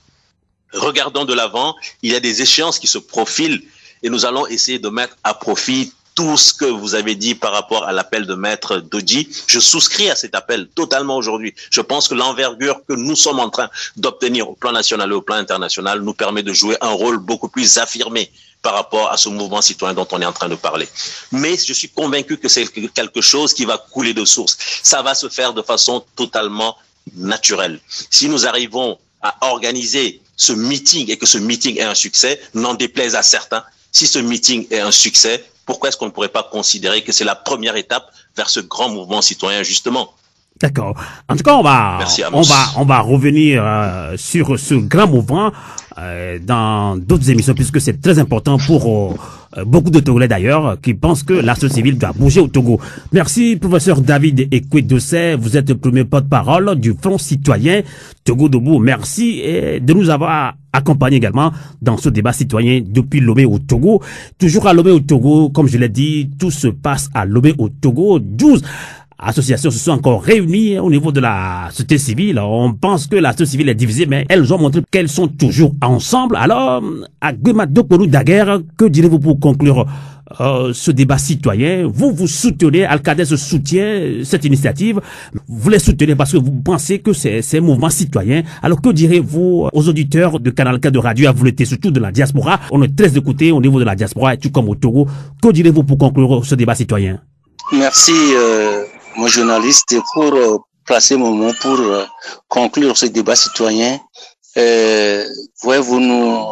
Regardons de l'avant, il y a des échéances qui se profilent et nous allons essayer de mettre à profit tout ce que vous avez dit par rapport à l'appel de Maître Dodji. Je souscris à cet appel totalement aujourd'hui. Je pense que l'envergure que nous sommes en train d'obtenir au plan national et au plan international nous permet de jouer un rôle beaucoup plus affirmé par rapport à ce mouvement citoyen dont on est en train de parler. Mais je suis convaincu que c'est quelque chose qui va couler de source. Ça va se faire de façon totalement naturel. Si nous arrivons à organiser ce meeting et que ce meeting est un succès, n'en déplaise à certains, si ce meeting est un succès, pourquoi est-ce qu'on ne pourrait pas considérer que c'est la première étape vers ce grand mouvement citoyen, justement? D'accord. En tout cas, on va revenir sur ce grand mouvement dans d'autres émissions, puisque c'est très important pour beaucoup de Togolais d'ailleurs qui pensent que la société civile doit bouger au Togo. Merci, professeur David Ekwe-Dossé. Vous êtes le premier porte-parole du Front citoyen Togo Debout. Merci de nous avoir accompagnés également dans ce débat citoyen depuis Lomé au Togo. Toujours à Lomé au Togo, comme je l'ai dit, tout se passe à Lomé au Togo. 12 associations se sont encore réunies au niveau de la société civile. On pense que la société civile est divisée, mais elles ont montré qu'elles sont toujours ensemble. Alors, à Guémadokonu Daguerre, que direz-vous pour conclure ce débat citoyen? Vous soutenez, Alcadès soutient cette initiative, vous les soutenez parce que vous pensez que c'est un mouvement citoyen. Alors que direz-vous aux auditeurs de Canal K de Radio Avouleté, surtout de la diaspora? On est très écoutés au niveau de la diaspora, et tout comme au Togo. Que direz-vous pour conclure ce débat citoyen? Merci, mon journaliste, pour placer mon mot pour conclure ce débat citoyen. Voyez-vous, nous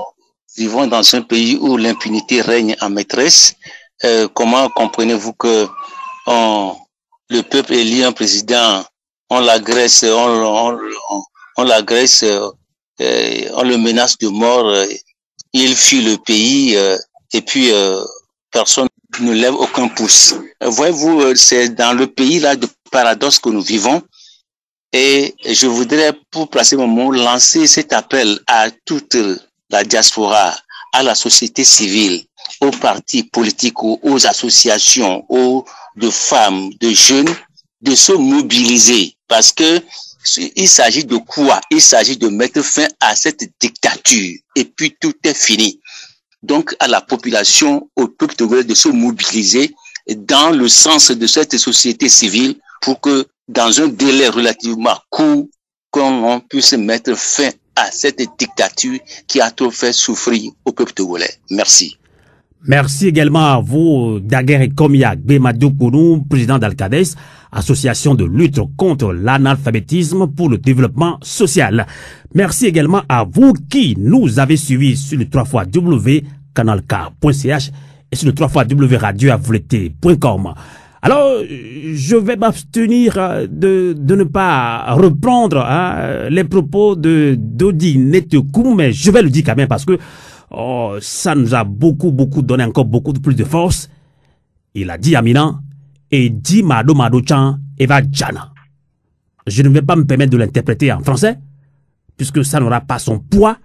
vivons dans un pays où l'impunité règne en maîtresse. Comment comprenez-vous que le peuple élit un président, on l'agresse, on l'agresse, on le menace de mort, il fuit le pays et puis personne ne lève aucun pouce. Voyez-vous, c'est dans le pays là de paradoxe que nous vivons. Et je voudrais, pour placer mon mot, lancer cet appel à toute la diaspora, à la société civile. aux partis politiques, aux associations, de femmes, de jeunes, de se mobiliser. Parce que il s'agit de quoi? Il s'agit de mettre fin à cette dictature. Et puis tout est fini. Donc à la population, au peuple togolais de se mobiliser dans le sens de cette société civile pour que dans un délai relativement court, qu'on puisse mettre fin à cette dictature qui a trop fait souffrir au peuple togolais. Merci. Merci également à vous, Daguerre Komia Gbemadou Kounou, président d'Alcades, association de lutte contre l'analphabétisme pour le développement social. Merci également à vous qui nous avez suivis sur le 3xW.canalk.ch et sur le 3xW.radioavouleté.com. Alors, je vais m'abstenir de ne pas reprendre les propos d'Odi Netekou, mais je vais le dire quand même parce que ça nous a beaucoup donné encore beaucoup plus de force. Il a dit Amina et dit Mado Chan Eva Djana. Je ne vais pas me permettre de l'interpréter en français puisque ça n'aura pas son poids.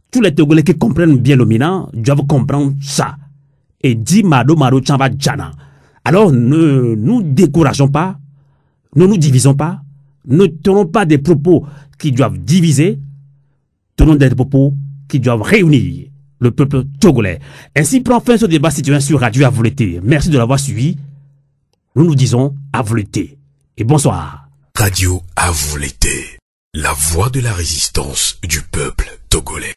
Tous les Togolais qui comprennent bien le Mina doivent comprendre ça. Et dit Mado Chan Eva Djana. Alors ne nous décourageons pas, ne nous divisons pas, ne tenons pas des propos qui doivent diviser, tenons des propos qui doivent réunir le peuple togolais. Ainsi prend fin ce débat citoyen sur Radio Avouleté. Merci de l'avoir suivi. Nous nous disons Avouleté et bonsoir. Radio Avouleté, la voix de la résistance du peuple togolais.